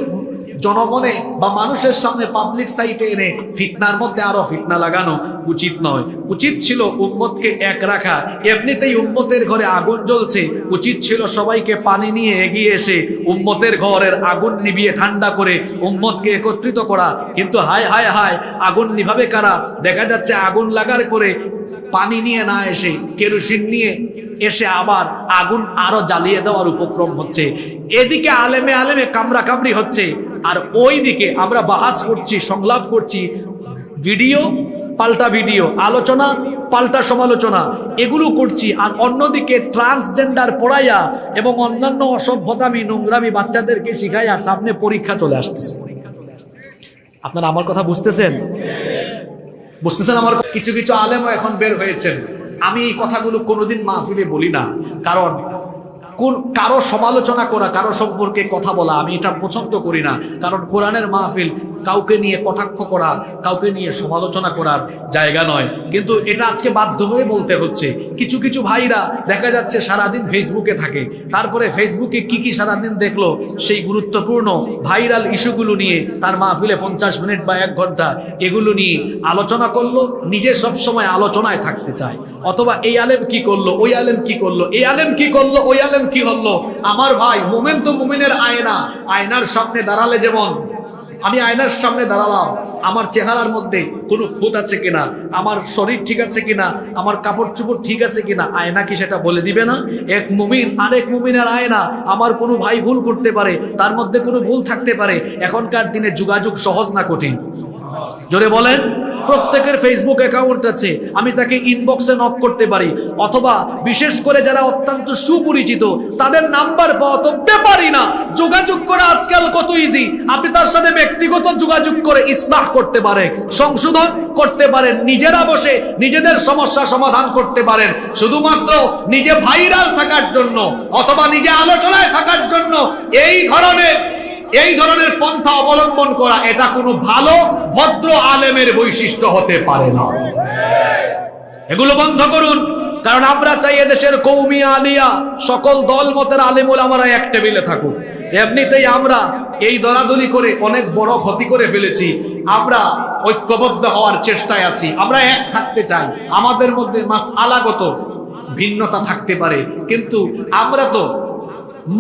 জনগণে বা মানুষের সামনে পাবলিক সাইটে এনে ফিতনার মধ্যে আরো ফিতনা লাগানো উচিত নয়। উচিত ছিল উম্মতকে এক রাখা। এমনিতেই উম্মতের ঘরে আগুন জ্বলছে, উচিত ছিল সবাইকে পানি নিয়ে এগিয়ে এসে উম্মতের ঘরের আগুন নিভিয়ে ঠান্ডা করে উম্মতকে একত্রিত করা। কিন্তু হায় হায় হায়, আগুন নিভাবে কারা? দেখা যাচ্ছে আগুন লাগার পরে পানি নিয়ে না এসে কেরোসিন নিয়ে এসে আবার আগুন আরো জ্বালিয়ে দেওয়ার উপক্রম হচ্ছে। এদিকে আলেমে আলেমে কামড়া কামড়ি হচ্ছে, আর ওই দিকে আমরা বাহাস করছি, সংলাপ করছি, ভিডিও পাল্টা ভিডিও, আলোচনা পাল্টা সমালোচনা, এগুলো করছি। আর অন্যদিকে ট্রান্সজেন্ডার পড়াইয়া এবং অন্যান্য অসভ্যতামি নোংরামি বাচ্চাদেরকে শিখাইয়া সামনে পরীক্ষা চলে আসতেছে। আপনারা আমার কথা বুঝতেছেন? বুঝতেছেন আমার? কিছু কিছু আলেমও এখন বের হয়েছেন। আমি এই কথাগুলো কোনোদিন মাহফিলে বলি না, কারণ কারো সমালোচনা করা, কারো সম্পর্কে কথা বলা আমি এটা পছন্দ করি না। কারণ কোরআনের মাহফিল কাউকে নিয়ে কটাক্ষ করা, কাউকে নিয়ে সমালোচনা করার জায়গা নয়। কিন্তু এটা আজকে বাধ্য হয়ে বলতে হচ্ছে। কিছু কিছু ভাইরা দেখা যাচ্ছে সারাদিন ফেসবুকে থাকে, তারপরে ফেসবুকে কি সারাদিন দেখলো সেই গুরুত্বপূর্ণ ভাইরাল ইস্যুগুলো নিয়ে তার মাহফিলে 50 মিনিট বা 1 ঘন্টা এগুলো নিয়ে আলোচনা করলো। নিজে সবসময় আলোচনায় থাকতে চায়, অথবা এই আলেম কি করলো, ওই আলেম কি করলো, এই আলেম কি করলো, ওই আলেম কি হলো। আমার ভাই, মোমেন তো মোমেনের আয়না। আয়নার সামনে দাঁড়ালে যেমন, আমি আয়নার সামনে দাঁড়ালাম, আমার চেহারার মধ্যে কোনো খুঁত আছে কিনা, আমার শরীর ঠিক আছে কিনা, আমার কাপড় চোপড় ঠিক আছে কিনা, আয়না কি সেটা বলে দিবে না? এক মুমিন আরেক মুমিনের আয়না। আমার কোনো ভাই ভুল করতে পারে, তার মধ্যে কোনো ভুল থাকতে পারে। এখনকার দিনে যোগাযোগ সহজ না কঠিন? জোরে বলেন। প্রত্যেকের ফেসবুক অ্যাকাউন্ট আছে, আমি তাকে ইনবক্সে নক করতে পারি, অথবা বিশেষ করে যারা অত্যন্ত সুপরিচিত তাদের নাম্বার পাওয়া তো ব্যাপারই না। যোগাযোগ করা আজকাল কত ইজি। আপনি তার সাথে ব্যক্তিগত যোগাযোগ করে ইসলাহ করতে পারেন, সংশোধন করতে পারেন, নিজেরা বসে নিজেদের সমস্যা সমাধান করতে পারেন। শুধুমাত্র নিজে ভাইরাল থাকার জন্য অথবা নিজে আলোচনায় থাকার জন্য এই ধরনের পন্থা অবলম্বন করা, এটা কোনো ভালো ভদ্র আলেমের বৈশিষ্ট্য হতে পারে না। এগুলো বন্ধ করুন। কারণ আমরা চাই এদেশের কওমি আলিয়া সকল দল মতের আলেম ওলামারা এক টেবিলে থাকুক। এমনিতেই আমরা এই দলাদলি করে অনেক বড় ক্ষতি করে ফেলেছি। আমরা ঐক্যবদ্ধ হওয়ার চেষ্টায় আছি, আমরা এক থাকতে চাই। আমাদের মধ্যে মাসআলাগত ভিন্নতা থাকতে পারে, কিন্তু আমরা তো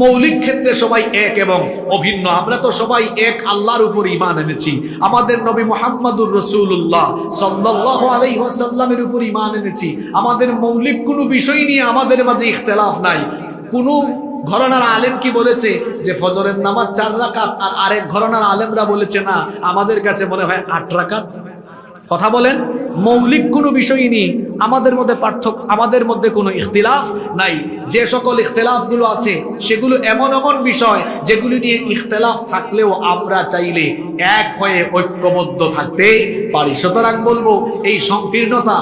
মৌলিক ক্ষেত্রে সবাই এক এবং অভিন্ন। আমরা তো সবাই এক আল্লাহর উপর ঈমান এনেছি। আমাদের নবী মুহাম্মদুর রাসূলুল্লাহ সাল্লাল্লাহু আলাইহি ওয়াসাল্লামের উপর ঈমান এনেছি। আমাদের মৌলিক কোনো বিষয় নিয়ে আমাদের মাঝে ইখতিলাফ নাই। কোনো ঘরানার আলেম কি বলেছে যে ফজরের নামাজ 4 রাকাত, আর আরেক ঘরানার আলেমরা বলেছে না, আমাদের কাছে মনে হয় 8 রাকাত। কথা বলেন। মৌলিক কোনো বিষয় নিয়ে আমাদের মধ্যে পার্থক্য, আমাদের মধ্যে কোনো ইখতিলাফ নাই। যে সকল ইখতিলাফগুলো আছে সেগুলো এমন এমন বিষয় যেগুলি নিয়ে ইখতিলাফ থাকলেও আমরা চাইলে এক হয়ে ঐক্যবদ্ধ থাকতে পারি। সুতরাং বলবো, এই সংকীর্ণতা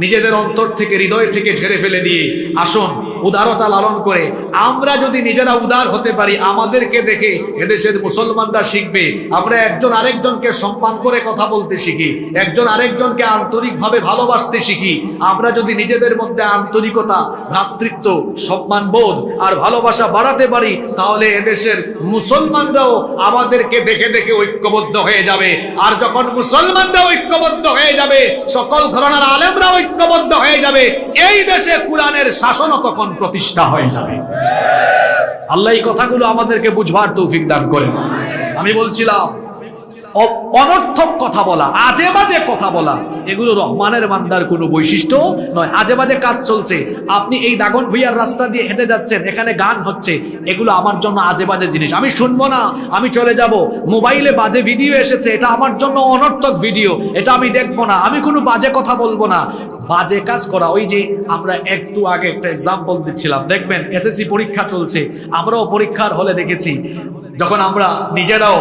নিজেদের অন্তর থেকে, হৃদয় থেকে ঝেড়ে ফেলে দিয়ে আসুন উদারতা লালন করে আমরা যদি নিজেরা উদার হতে পারি, আমাদেরকে দেখে এদেশের মুসলমানরা শিখবে। আমরা একজন আরেকজনকে সম্মান করে কথা বলতে শিখি, একজন আরেকজনকে আন্তরিকভাবে ভালোবাসতে শিখি। আমরা যদি নিজেদের মধ্যে আন্তরিকতা, ভ্রাতৃত্ব, সম্মানবোধ আর ভালোবাসা বাড়াতে পারি, তাহলে এদেশের মুসলমানরাও আমাদেরকে দেখে দেখে ঐক্যবদ্ধ হয়ে যাবে। আর যখন মুসলমানরা ঐক্যবদ্ধ হয়ে যাবে, সকল ঘরানার আলেমরা ঐক্যবদ্ধ হয়ে যাবে, এই দেশে কোরআনের শাসনও তখন প্রতিষ্ঠা হয়ে যাবে। আল্লাহ এই কথাগুলো আমাদেরকে বুঝবার তৌফিক দান করেন। আমি বলছিলাম অনর্থক কথা বলা, আজে বাজে কথা বলা, এগুলো রহমানের বান্দার কোনো বৈশিষ্ট্য নয়। আজে বাজে কাজ চলছে, আপনি এই দাগন ভুইয়ার রাস্তা দিয়ে হেঁটে যাচ্ছেন, এখানে গান হচ্ছে, এগুলো আমার জন্য আজে বাজে জিনিস, আমি শুনবো না, আমি চলে যাব। মোবাইলে বাজে ভিডিও এসেছে, এটা আমার জন্য অনর্থক ভিডিও, এটা আমি দেখবো না, আমি কোনো বাজে কথা বলবো না। বাজে কাজ করা, ওই যে আমরা একটু আগে একটা এক্সাম্পল দিচ্ছিলাম, দেখবেন এসএসসি পরীক্ষা চলছে, আমরাও পরীক্ষার হলে দেখেছি, যখন আমরা নিজেরাও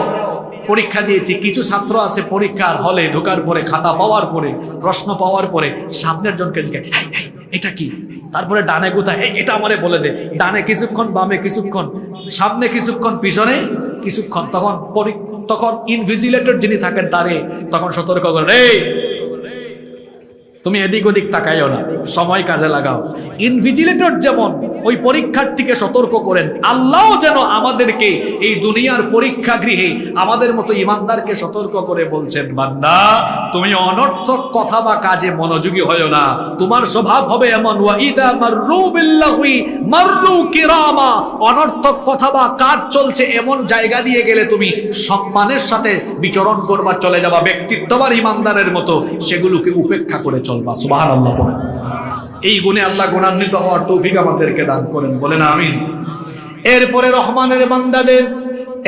পরীক্ষা দিয়েছি, কিছু ছাত্র আছে পরীক্ষার হলে ঢোকার পরে, খাতা পাওয়ার পরে, প্রশ্ন পাওয়ার পরে সামনের জনকে জিজ্ঞাসা, এটা কি, তারপরে ডানে কোথায়, এটা আমারে বলে দে, ডানে কিছুক্ষণ, বামে কিছুক্ষণ, সামনে কিছুক্ষণ, পিছনে কিছুক্ষণ। তখন ইনভিজিলেটর যিনি থাকেন তারে তখন সতর্ক করেন, এই তুমি এদিক ওদিক তাকাইও না, সময় কাজে লাগাও। ইনভিজিলেটর যেমন ওই পরীক্ষার্থীকে সতর্ক করেন, আল্লাহ যেন আমাদেরকে এই দুনিয়ার পরীক্ষা গৃহে আমাদের মতো ইমানদারকে সতর্ক করে বলছেন, বান্দা তুমি অনর্থক কথা বা কাজে মনোযোগী হয়ো না, তোমার স্বভাব হবে এমন, ওয়াইদা মাররু বিল্লাহি মাররু কিরামা, অনর্থক কথা বা কাজ চলছে এমন জায়গা দিয়ে গেলে তুমি সম্মানের সাথে বিচরণ করবা, চলে যাবা, ব্যক্তিত্ববান ইমানদারের মতো সেগুলোকে উপেক্ষা করে চলবা। সুবহানাল্লাহ বলেন। এই গুণে আল্লাহ গুণান্বিত হওয়ার তৌফিক আমাদেরকে দান করেন, বলেন আমিন। এরপরে রহমানের বান্দাদের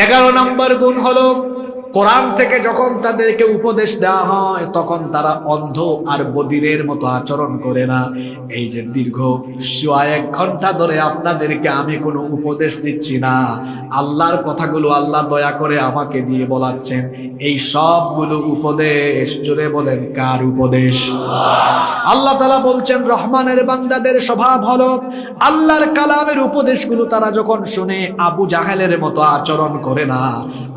11 নম্বর গুণ হলো, কোরআন থেকে যখন তাদেরকে উপদেশ দেওয়া হয় তখন তারা অন্ধ আর বধিরের মতো আচরণ করে না। এই যে দীর্ঘ 1 ঘন্টা ধরে আপনাদেরকে আমি কোনো উপদেশ দিচ্ছি না, আল্লাহর কথাগুলো আল্লাহ দয়া করে আমাকে দিয়ে বলাচ্ছেন, এই সবগুলো উপদেশ, জোরে বলেন কার উপদেশ? আল্লাহ তাআলা বলছেন রহমানের বান্দাদের স্বভাব হলো আল্লাহর কালামের উপদেশগুলো তারা যখন শুনে আবু জাহেলের মতো আচরণ করে না।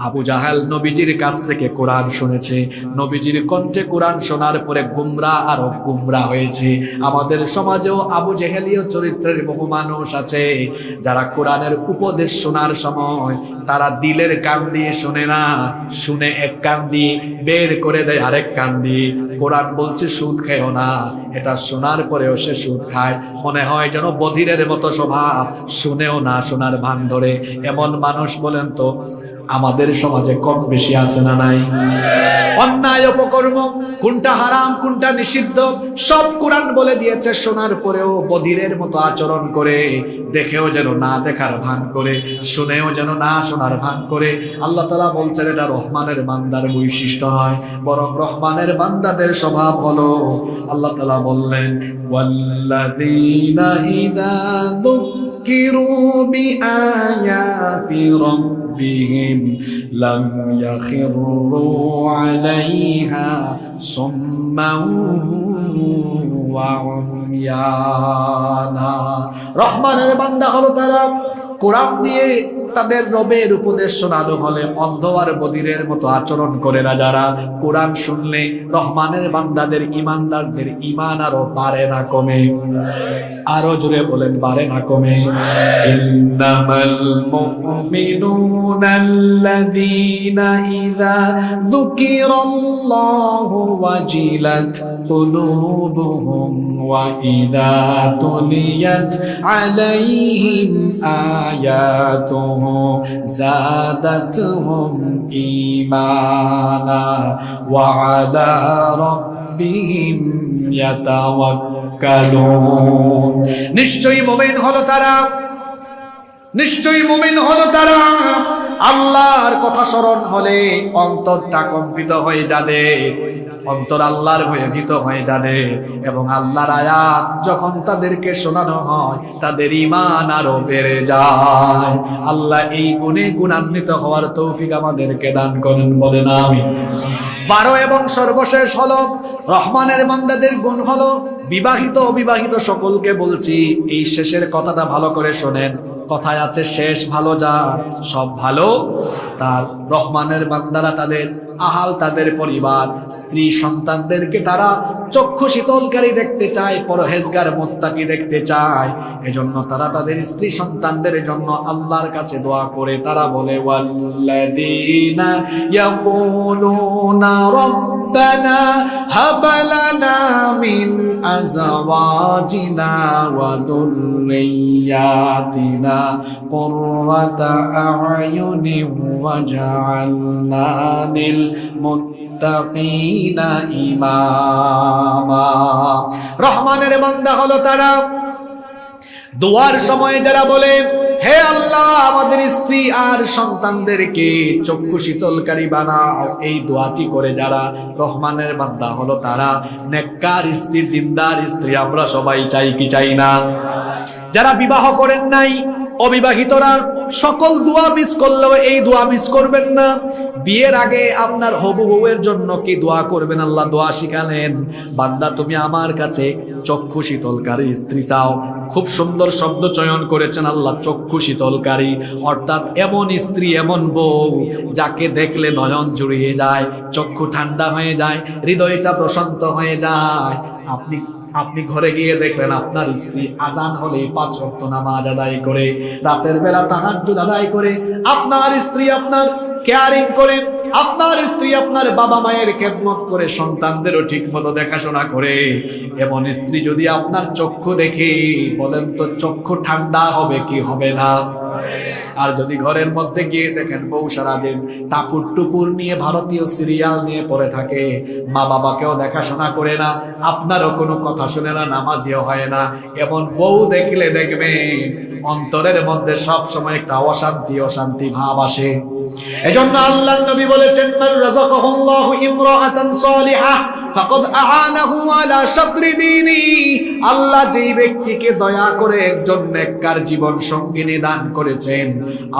আবু জাহেল নবীজির কাছ থেকে কোরআন শুনেছে, নবীজির কণ্ঠে কোরআন শোনার পরে গুমরা আরো গুমরা হয়েছে। আমাদের সমাজেও আবু জেহেলীয় চরিত্রের বহু মানুষ আছে যারা কোরআনের উপদেশ শোনার সময় তারা দিলের কান দিয়ে শোনে না, শুনে এক কান দিয়ে বের করে দেয় আরেক কান দিয়ে। কোরআন বলছে সুদ খেও না, এটা শোনার পরেও সে সুদ খায়, মনে হয় যেন বধিরের মতো স্বভাব, শুনেও না শোনার ভান ধরে। এমন মানুষ বলেন তো আমাদের সমাজে কম বেশি আছে না নাই? অন্যায় অপকর্ম কোনটা হারাম কোনটা নিষিদ্ধ সব কোরআন বলে দিয়েছে, শোনার পরেও বধিরের মতো আচরণ করে, দেখেও যেন না দেখার ভান করে, শুনেও যেন না শোনার ভান করে। আল্লাহ তাআলা বলছেন এটা রহমানের বান্দার বৈশিষ্ট্য নয়, বরং রহমানের বান্দাদের স্বভাব হলো, আল্লাহ তাআলা বললেন ওয়াল্লাযীনা ইযা যুক্কিরু বিআয়াতি রাব্বিহিম লাম ইয়াখিরু আলাইহা সুম্মান ওয়া উময়ানা। রহমানের বান্দা হলো তারা কোরআন দিয়ে তাদের রবের উপদেশ শোনানো হলে অন্ধ আর বধিরের মতো আচরণ করে না। যারা কোরআন শুনলে রহমানের বান্দাদের ইমানদারদের ঈমান আরো বাড়ে না কমে? আরো জোরে বলেন, বাড়ে না কমে? ইন্নামাল মুমিনুনাল্লাযীনা ইযা যুকিরাল্লাহু ওয়াজিলাত কুলুবুহুম ওয়া ইযা তুলিয়াত আলাইহিম আয়াতুহু زادتهم إيمانا وعلى ربهم يتوكلون। নিশ্চয়ই মুমিন হলো তারা, নিশ্চয়ই মুমিন হলো তারা আল্লাহর কথা স্মরণ হলে অন্তরটা কম্পিত হয়ে যাদের, অন্তর আল্লাহর ভয়ে ভীত হয়ে যাবে, এবং আল্লাহর আয়াত যখন তাদেরকে শোনানো হয় তাদের ঈমান আরো বেড়ে যায়। আল্লাহ এই গুণে গুণান্বিত হওয়ার তৌফিক আমাদেরকে দান করেন, বলেন আমিন। 12 এবং সর্বশেষ হলো রহমানের বান্দাদের গুণ হলো, বিবাহিত অবিবাহিত সকলকে বলছি এই শেষের কথাটা ভালো করে শোনেন। কথায় আছে শেষ ভালো যার সব ভালো তার। রহমানের বান্দারা তাদের আহাল, তাদের পরিবার, স্ত্রী সন্তানদেরকে তারা চক্ষু শীতলকারী দেখতে চায়, পরহেজগার মুত্তাকি দেখতে চায়। এজন্য তারা তাদের স্ত্রী সন্তানদের জন্য আল্লাহর কাছে দোয়া করে। তারা বলে ওয়াল্লাযীনা ইয়াকুলুনা রাব্বানা হাব লানা মিন আজওয়াজিনা ওয়া যুররিয়াতিনা কুররাতা আ'য়ুনিন ওয়াজআলনা লিল মুত্তাকিনা ইমামা। রহমানের বান্দা হলো তারা দোয়ার সময় যারা বলে, হে আল্লাহ আমাদের স্ত্রী আর সন্তানদেরকে চক্ষু শীতলকারী বানাও, এই দোয়াটি করে যারা রহমানের বান্দা হলো তারা। নেককার স্ত্রী, দিনদার স্ত্রী আমরা সবাই চাই কি চাই না? যারা বিবাহ করেন নাই, অবিবাহিতরা সকল দোয়া মিস করলেও এই দোয়া মিস করবেন না। বিয়ের আগে আপনার হবু বউয়ের জন্য কি দোয়া করবেন? আল্লাহ দোয়া শিখালেন, বান্দা তুমি আমার কাছে চক্ষু শীতলকারী স্ত্রী চাও। খুব সুন্দর শব্দ চয়ন করেছেন আল্লাহ, চক্ষু শীতলকারী, অর্থাৎ এমন স্ত্রী, এমন বউ যাকে দেখলে নয়ন জুড়িয়ে যায়, চক্ষু ঠান্ডা হয়ে যায়, হৃদয়টা প্রশান্ত হয়ে যায়। আপনি ঘরে গিয়ে দেখলেন আপনার স্ত্রী আজান হলে 5 ওয়াক্ত নামাজ আদায় করে, রাতের বেলা তাহাজ্জুদ আদায় করে, আপনার স্ত্রী আপনার কেয়ারিং করে, আপনার স্ত্রী আপনার বাবা মায়ের খেদমত করে, সন্তানদেরও ঠিক মতো দেখাশোনা করে। এমন স্ত্রী যদি আপনার চক্ষু দেখে, বলেন তো চক্ষু ঠান্ডা হবে কি হবে না? আর যদি ঘরের মধ্যে গিয়ে দেখেন বউ সারাদিন টাপুর টুপুর নিয়ে ভারতীয় সিরিয়াল নিয়ে পড়ে থাকে, মা বাবাকেও দেখাশোনা করে না, আপনারও কোনো কথা শুনে না, নামাজিও হয় না, এমন বউ দেখলে দেখবেন অন্তরের মধ্যে সব সময় একটা অশান্তি ভাব আসে। এজন্য আল্লাহর নবী বলেছেন, মান রাযাকাহুল্লাহু ইমরাআতান সালিহা ফাকাদ আ'ানাহু আলা শাতরি দীনি। আল্লাহ যেই ব্যক্তিকে দয়া করে একজন নেককার জীবন সঙ্গিনী দান করেছেন,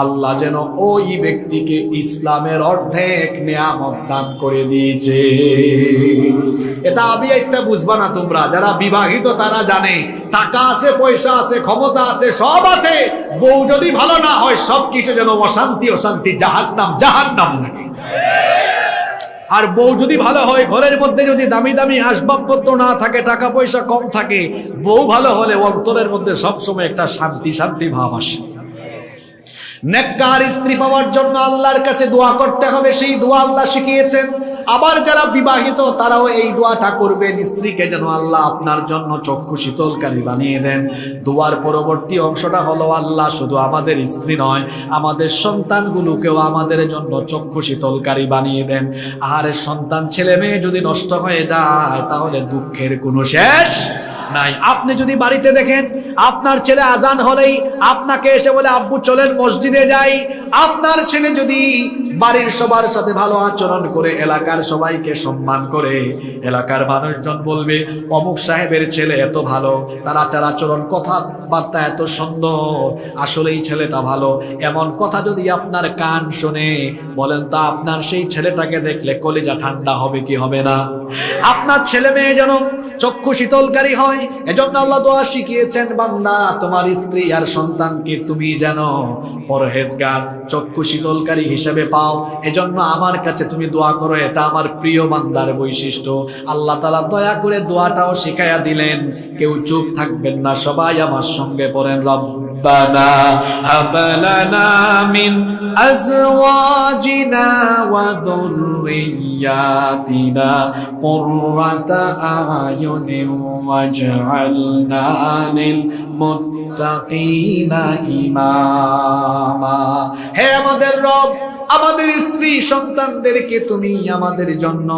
আল্লাহ যেন ওই ব্যক্তিকে ইসলামের অর্ধেক নিয়ামত দান করে দিয়েছে। এটা আমি একটা বুঝবা না তোমরা, যারা বিবাহিত তারা জানে, টাকা আছে, পয়সা আছে, ক্ষমতা আছে, সব আছে, বউ যদি ভালো না হয় সবকিছু যেন অশান্তি, জাহান্নাম লাগে। আর বউ যদি ভালো হয়, ঘরের মধ্যে যদি দামি দামি আসবাবপত্র না থাকে, টাকা পয়সা কম থাকে, বউ ভালো হলে অন্তরের মধ্যে সবসময় একটা শান্তি ভাব আসে। নেককার স্ত্রী পাওয়ার জন্য আল্লাহর কাছে দোয়া করতে হবে, সেই দোয়া আল্লাহ শিখিয়েছেন। আবার যারা বিবাহিত তারাও এই দোয়াটা করবেন, স্ত্রীকে যেন আল্লাহ আপনার জন্য চক্ষু শীতলকারী বানিয়ে দেন। দোয়ার পরবর্তী অংশটা হলো, আল্লাহ শুধু আমাদের স্ত্রী নয়, আমাদের সন্তানগুলোকেও আমাদের জন্য চক্ষু শীতলকারী বানিয়ে দেন। আর সন্তান ছেলে মেয়ে যদি নষ্ট হয়ে যায় তাহলে দুঃখের কোনো শেষ নাই। আপনি যদি বাড়িতে দেখেন আপনার ছেলে আজান হলেই আপনাকে এসে বলে, আব্বু চলেন মসজিদে যাই, আপনার ছেলে যদি বাড়ির সবার সাথে ভালো আচরণ করে, এলাকার সবাইকে সম্মান করে, এলাকার মানুষজন বলবে অমুক সাহেবের ছেলে এত ভালো, তার আচার আচরণ, কথাবার্তা এত সুন্দর, আসলেই ছেলেটা ভালো। এমন কথা যদি আপনার কান শুনে, বলেন তা আপনার সেই ছেলেটাকে দেখলে কলিজা ঠান্ডা হবে কি হবে না? আপনার ছেলে মেয়ে যেন চক্ষু শীতলকারী হয়, এজন্য আল্লাহ দোয়া শিখিয়েছেন, বান্দা তোমার স্ত্রী আর সন্তানকে তুমি যেন পরহেজগার, চক্ষু শীতলকারী হিসেবে পাও। এজন্য আমার কাছে তুমি দোয়া করো, এটা আমার প্রিয় বান্দার বৈশিষ্ট্য। আল্লাহ তাআলা দয়া করে দোয়াটাও শিখাইয়া দিলেন। কেউ চুপ থাকবেন না, সবাই আমার সঙ্গে পড়েন, রব্বানা হাব লানা মিন আজওয়াজিনা ওয়া যুররিয়াতিনা কুররাতা আ'য়ুনিন ওয়াজআলনা লিল মুত্তাকিনা ইমামা। হে আমাদের রব, আমাদের স্ত্রী সন্তানদেরকে তুমি আমাদের জন্য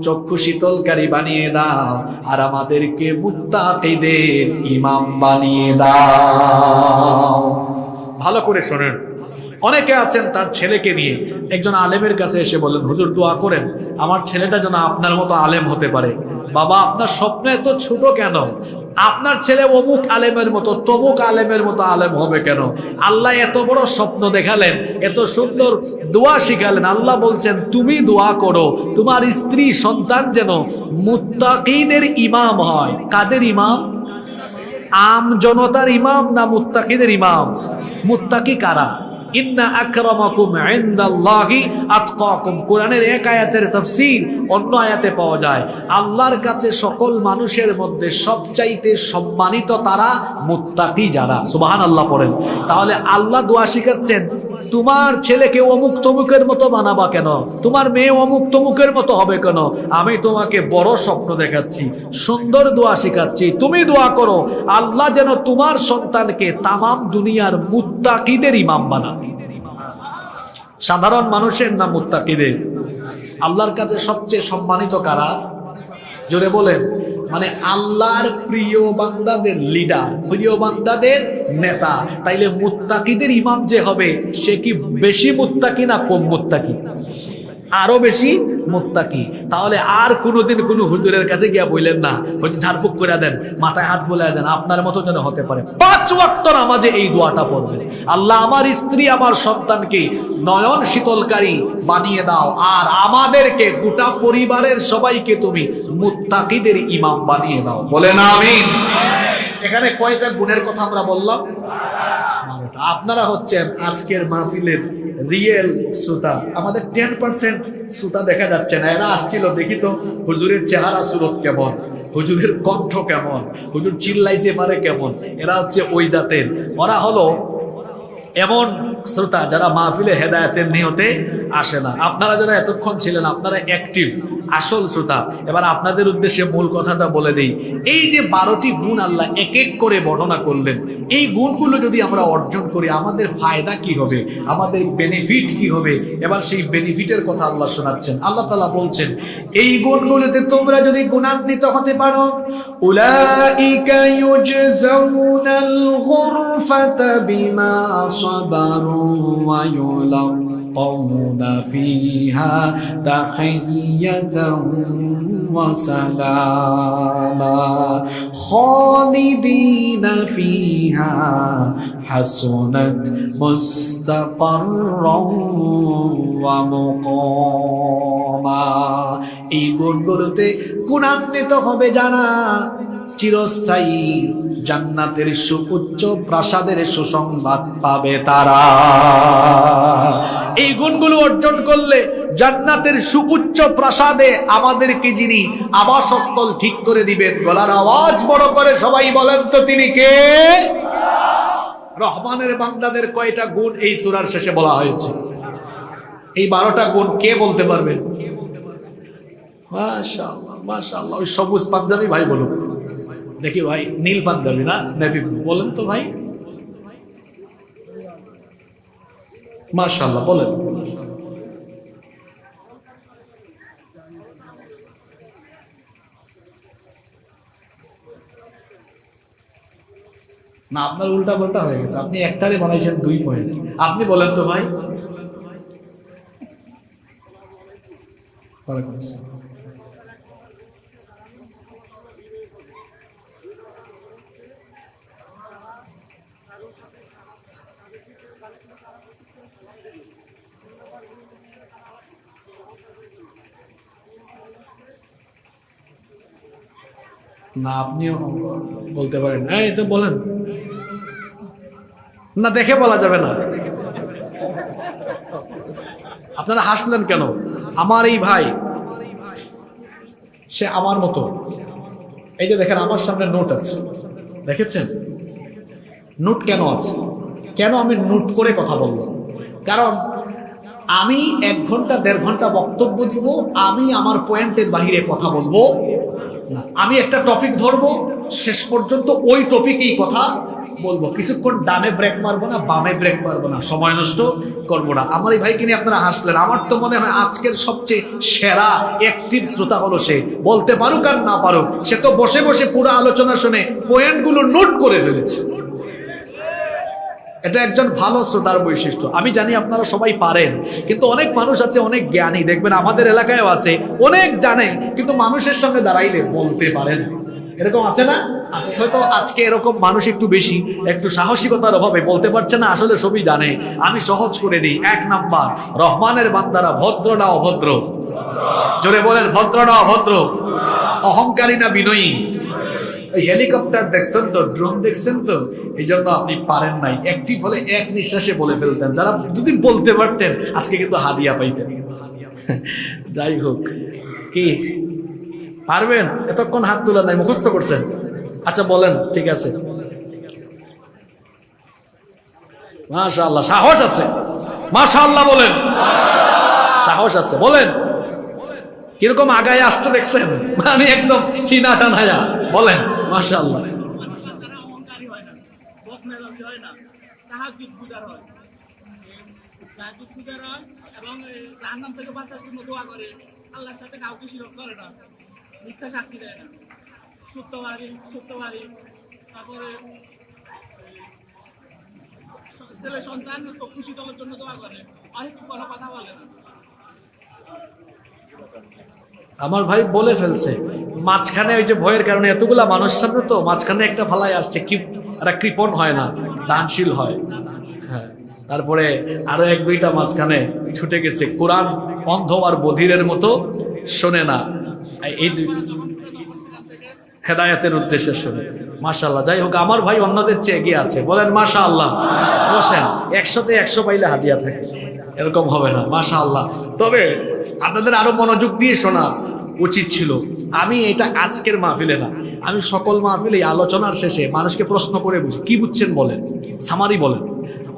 চক্ষু শীতলকারী বানিয়ে দাও, আর আমাদেরকে মুত্তাকিদের ইমাম বানিয়ে দাও। ভালো করে শোনেন, অনেকে আছেন তার ছেলেকে নিয়ে একজন আলেমের কাছে এসে বলেন, হুজুর দোয়া করেন আমার ছেলেটা যেন আপনার মতো আলেম হতে পারে। বাবা, আপনার স্বপ্ন এত ছোট কেন? আপনার ছেলে অমুক আলেমের মতো, তমুক আলেমের মতো আলেম হবে কেন? আল্লাহ এত বড় স্বপ্ন দেখালেন, এত সুন্দর দোয়া শিখালেন। আল্লাহ বলছেন তুমি দোয়া করো তোমার স্ত্রী সন্তান যেন মুত্তাকিদের ইমাম হয়। কাদের ইমাম? আম জনতার ইমাম না মুত্তাকিদের ইমাম? মুত্তাকি কারা? ইন্না আকরামাকুম ইনদাল্লাহি আতকাকুম। কোরআনের এক আয়াতের তাফসীর অন্য আয়াতে পাওয়া যায়, আল্লাহর কাছে সকল মানুষের মধ্যে সবচাইতে সম্মানিত তারা মুত্তাকি যারা। সুবহানাল্লাহ পড়েন। তাহলে আল্লাহ দোয়া শিখাচ্ছেন তোমার ছেলেকে অমুক তমুকের মতো বানাবা কেন, তোমার মেয়ে অমুক তমুকের মতো হবে কেন, আমি তোমাকে বড় স্বপ্ন দেখাচ্ছি, সুন্দর দোয়া শেখাচ্ছি, তুমি দোয়া করো আল্লাহ যেন তোমার সন্তানকে তামাম দুনিয়ার মুত্তাকিদের ইমাম বানান। সাধারণ মানুষের না মুত্তাকিদের? আল্লাহর কাছে সবচেয়ে সম্মানিত কারা? জোরে বলেন। মানে আল্লাহর প্রিয় বান্দাদের লিডার, প্রিয় বান্দাদের নেতা। তাইলে মুত্তাকিদের ইমাম যে হবে সে কি বেশি মুত্তাকি না কম মুত্তাকি? আরো বেশি মুত্তাকি। তাহলে আর কোনোদিন কোনো হুজুরের কাছে গিয়া বললেন না হুজুর ঝাড়ফুঁক করে দেন, মাথায় হাত বুলায় দেন, আপনার মতো যেন হতে পারে। 5 ওয়াক্ত নামাজে এই দোয়াটা পড়বেন, আল্লাহ আমার স্ত্রী আমার সন্তানকে নয়ন শীতলকারী বানিয়ে দাও, আর আমাদেরকে গোটা পরিবারের সবাইকে তুমি মুত্তাকিদের ইমাম বানিয়ে দাও। বলেন আমিন। এখানে কয়টা গুণের কথা আমরা বললাম? আপনারা হচ্ছেন আজকের মাহফিলের রিয়েল শ্রোতা। আমাদের 10% শ্রোতা দেখা যাচ্ছে না। এরা আসছিল দেখি তো হুজুরের চেহারা সুরত কেমন, হুজুরের কণ্ঠ কেমন, হুজুর চিল্লাইতে পারে কেমন। এরা হচ্ছে ওই জাতের। ওরা হলো এমন শ্রোতা যারা মাহফিলে হেদায়েতের নিয়তে আসে না। আপনারা যারা এতক্ষণ ছিলেন আপনারা অ্যাক্টিভ আসল শ্রোতা। এবার আপনাদের উদ্দেশ্যে মূল কথাটা বলে দেই। এই যে 12টি গুণ আল্লাহ এক এক করে বর্ণনা করলেন, এই গুণগুলো যদি আমরা অর্জন করি আমাদের ফায়দা কি হবে, আমাদের বেনিফিট কি হবে, এবার সেই বেনিফিটের কথা আল্লাহ শোনাচ্ছেন। আল্লাহ তাআলা বলছেন এই গুণগুলোতে তোমরা যদি গুণান্বিত হতে পারো, উলাইকা ইউজজাউনাল গুরফাতা বিমা সাবারু ওয়া ইউলাক্কাউনা ফিহা তাহিয়াতান ওয়া সালামা খালিদিনা ফিহা হাসুনাত মুস্তাকাররান ওয়া মুকামা। এই গুণগুলোতে গুণান্বিত হবে যারা, চিরস্থায়ী জান্নাতের সুউচ্চ প্রাসাদের সুসংবাদ পাবে তারা। এই গুণগুলো অর্জন করলে জান্নাতের সুউচ্চ প্রাসাদে আমাদেরকে যিনি আবাসস্থল ঠিক করে দিবেন, গলার আওয়াজ বড় করে সবাই বলেন তো তিনি কে? রহমানের বান্দাদের কয়টা গুণ এই সূরার শেষে বলা হয়েছে? এই 12টা গুণ কে বলতে পারবেন? মাশাআল্লাহ মাশাআল্লাহ। ওই সবুজ পাঞ্জাবি ভাই বলুন দেখি, ভাই নীল পাঞ্জাবি না নেভি ব্লু, বলেন তো ভাই। মাশাআল্লাহ বলেন। না আপনার উল্টা পাল্টা হয়ে গেছে, আপনি একটারে বানাইছেন 2 পয়েন্ট। আপনি বলেন তো ভাই। ওয়ালাইকুম আসসালাম। না আপনিও বলতে পারেন, এই তো বলেন না, দেখে বলা যাবে না। আপনারা হাসলেন কেন? আমার এই ভাই সে আমার মতো। এই যে দেখেন আমার সামনে নোট আছে, দেখেছেন নোট কেন আছে? কেন আমি নোট করে কথা বললাম? কারণ আমি 1 ঘন্টা 1.5 ঘন্টা বক্তব্য দিব, আমি আমার পয়েন্টের বাহিরে কথা বলবো না। আমি একটা টপিক ধরবো, শেষ পর্যন্ত ওই টপিকেই কথা বলবো। কিছুক্ষণ ডানে ব্রেক মারবো না, বামে ব্রেক মারবো না, সময় নষ্ট করবো না। আমার এই ভাইকে নিয়ে আপনারা হাসলেন। আমার তো মনে হয় আজকের সবচেয়ে সেরা অ্যাক্টিভ শ্রোতা হলো সে। বলতে পারুক আর না পারুক, সে তো বসে বসে পুরো আলোচনা শুনে পয়েন্টগুলো নোট করে ফেলেছে। এটা একজন ভালো শ্রোতার বৈশিষ্ট্য। আমি জানি আপনারা সবাই পারেন, কিন্তু অনেক মানুষ আছে অনেক জ্ঞানী, দেখবেন আমাদের এলাকায়ও আছে, অনেক জানে কিন্তু মানুষের সামনে দাঁড়াইলে বলতে পারেন। এরকম আছে না? আছে। হয়তো আজকে এরকম মানুষ একটু বেশি, একটু সাহসিকতার অভাবে বলতে পারছে না। আসলে সবই জানে। আমি সহজ করে দিই। 1 নাম্বার, রহমানের বান্দারা ভদ্র না অভদ্র? জোরে বলেন, ভদ্র না অভদ্র? অহংকারী না বিনয়ী? ওই হেলিকপ্টার দেখছেন তো, ড্রোন দেখছেন তো, এই জন্য আপনি পারেন নাই। অ্যাক্টিভ হলে 1 নিঃশ্বাসে বলে ফেলতেন। যারা যদি বলতে পারতেন আজকে কিন্তু হাদিয়া পাইতেন। যাই হোক, কি পারবেন? এতক্ষণ হাত তোলা নাই, মুখস্থ করছেন। আচ্ছা বলেন, ঠিক আছে। মাশাআল্লাহ, সাহস আছে। মাশাআল্লাহ বলেন, সাহস আছে বলেন। কিরকম আগায় আসতে দেখছেন, মানে একদম সিনা টানায়া বলেন মাশাআল্লাহ। তারা অহংকারী হয় না, বদমেজাজি হয় না, তাহাজ্জুদ গুজার হয়, তাহাজ্জুদ গুজার হয় এবং জাহান্নাম থেকে বাঁচার জন্য দোয়া করে, আল্লাহর সাথে কাউকে শিরক করে না, মিথ্যা সাক্ষী দেয় না, সত্যবাদী, তারপরে ছেলে সন্তান চক্ষু শীতলের জন্য দোয়া করে, অনেক কোনো কথা বলে না। আমার ভাই বলে ফেলছে, মাঝখানে ওই যে ভয়ের কারণে এতগুলা মানুষ সামনে, তো মাঝখানে একটা ফালাই আসছে, কি একটা কৃপণ হয় না, দানশীল হয়। হ্যাঁ, তারপরে আরো এক দুইটা মাঝখানে ছুটে গেছে, কোরআন অন্ধ আর বধিরের মতো শোনে না, এই হেদায়েতের উদ্দেশ্যে শোনে। মাশাআল্লাহ, যাই হোক আমার ভাই অন্যদের চেয়ে এগিয়ে আছে, বলেন মাশাআল্লাহ। বসেন, 100তে 100 পাইলে হাদিয়া থাকে, এরকম হবে না। মাশাআল্লাহ। তবে আপনাদের আরো মনোযোগ দিয়ে শোনা উচিত ছিল। আমি এটা আজকের মাহফিলে না, আমি সকল মাহফিলে আলোচনার শেষে মানুষকে প্রশ্ন করে বুঝি, কি বুঝছেন বলেন, সামারি বলেন,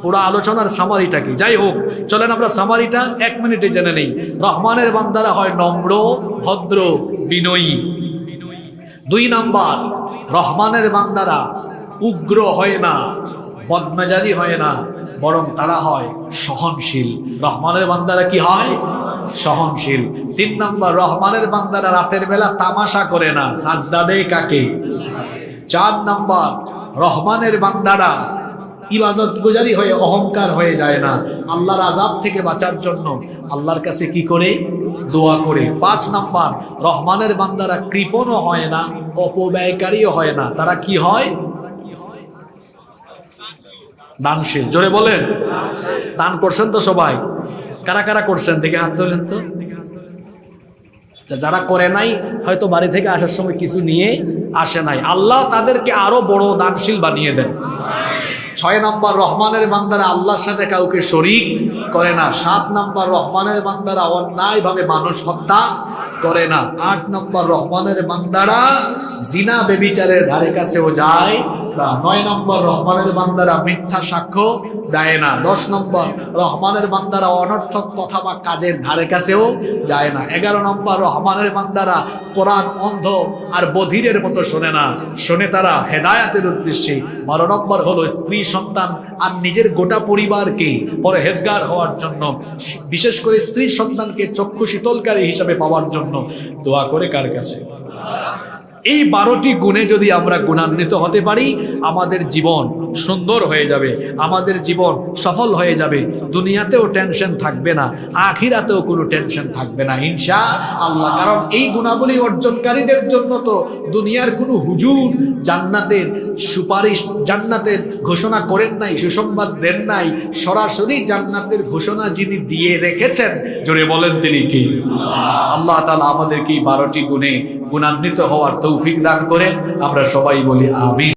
পুরো আলোচনার সামারিটা কি। যাই হোক, চলেন আমরা সামারিটা 1 মিনিটে জেনে নেই। রহমানের বান্দারা হয় নম্র, ভদ্র, বিনয়ী। 2 নাম্বার, রহমানের বান্দারা উগ্র হয় না, বদমেজাজি হয় না, বরং তারা হয় সহনশীল। রহমানের বান্দারা কি হয়? সহনশীল। 3 নাম্বার, রহমানের বান্দারা রাতের বেলা তামাশা করে না, সাজদা দেয় কাকে? 4 নাম্বার, রহমানের বান্দারা ইবাদত গুজারি হয়ে অহংকার হয়ে যায় না, আল্লাহর আযাব থেকে বাঁচার জন্য আল্লাহর কাছে কি করে? দোয়া করে। 5 নাম্বার, রহমানের বান্দারা কৃপণও হয় না, অপব্যয়কারীও হয় না, তারা কি হয়? দানশীল। জোরে বলেন, দান করছেন তো সবাই? কারা কারা করছেন দেখে হাত তোলেন তো। যারা করে নাই হয়তো বাড়ি থেকে আসার সময় কিছু নিয়ে আসে নাই, আল্লাহ তাদেরকে আরো বড় দানশীল বানিয়ে দেন। 6 নাম্বার, রহমানের বান্দারা আল্লাহর সাথে কাউকে শরীক করে না। 7 নাম্বার, রহমানের বান্দারা অন্যায়ভাবে মানুষ হত্যা করে না। 8 নাম্বার, রহমানের বান্দারা জিনা বেবিচারের ধারে কাছেও যায় না। 9 নম্বর, রহমানের বান্দারা মিথ্যা সাক্ষ্য দেয় না। 10 নম্বর, রহমানের বান্দারা অনর্থক কথা বা কাজের ধারে কাছেও যায় না। 11 নম্বর, রহমানের বান্দারা কোরআন অন্ধ আর বধিরের মতো শোনে না, শোনে তারা হেদায়াতের উদ্দেশ্যে। 12 নম্বর হলো স্ত্রী, সন্তান আর নিজের গোটা পরিবারকে পরহেজগার হওয়ার জন্য, বিশেষ করে স্ত্রী সন্তানকে চক্ষু শীতলকারী হিসাবে পাওয়ার জন্য দোয়া করে কার কাছে? এই 12টি গুণে যদি আমরা গুণান্বিত হতে পারি, আমাদের জীবন সুন্দর হয়ে যাবে, আমাদের জীবন সফল হয়ে যাবে। দুনিয়াতেও টেনশন থাকবে না, আখিরাতেও কোনো টেনশন থাকবে না ইনশাআল্লাহ। কারণ এই গুণাবলী অর্জনকারীদের জন্য তো দুনিয়ার কোনো হুজুর জান্নাতের সুপারিশ, জান্নাতের ঘোষণা করেন নাই, সুসংবাদ দেন নাই। সরাসরি জান্নাতের ঘোষণা যিনি দিয়ে রেখেছেন, জোরে বলেন তিনি কি? আল্লাহ তাআলা আমাদেরকে এই 12টি গুণে গুণান্বিত হওয়ার তৌফিক দান করেন। আমরা সবাই বলি আমিন।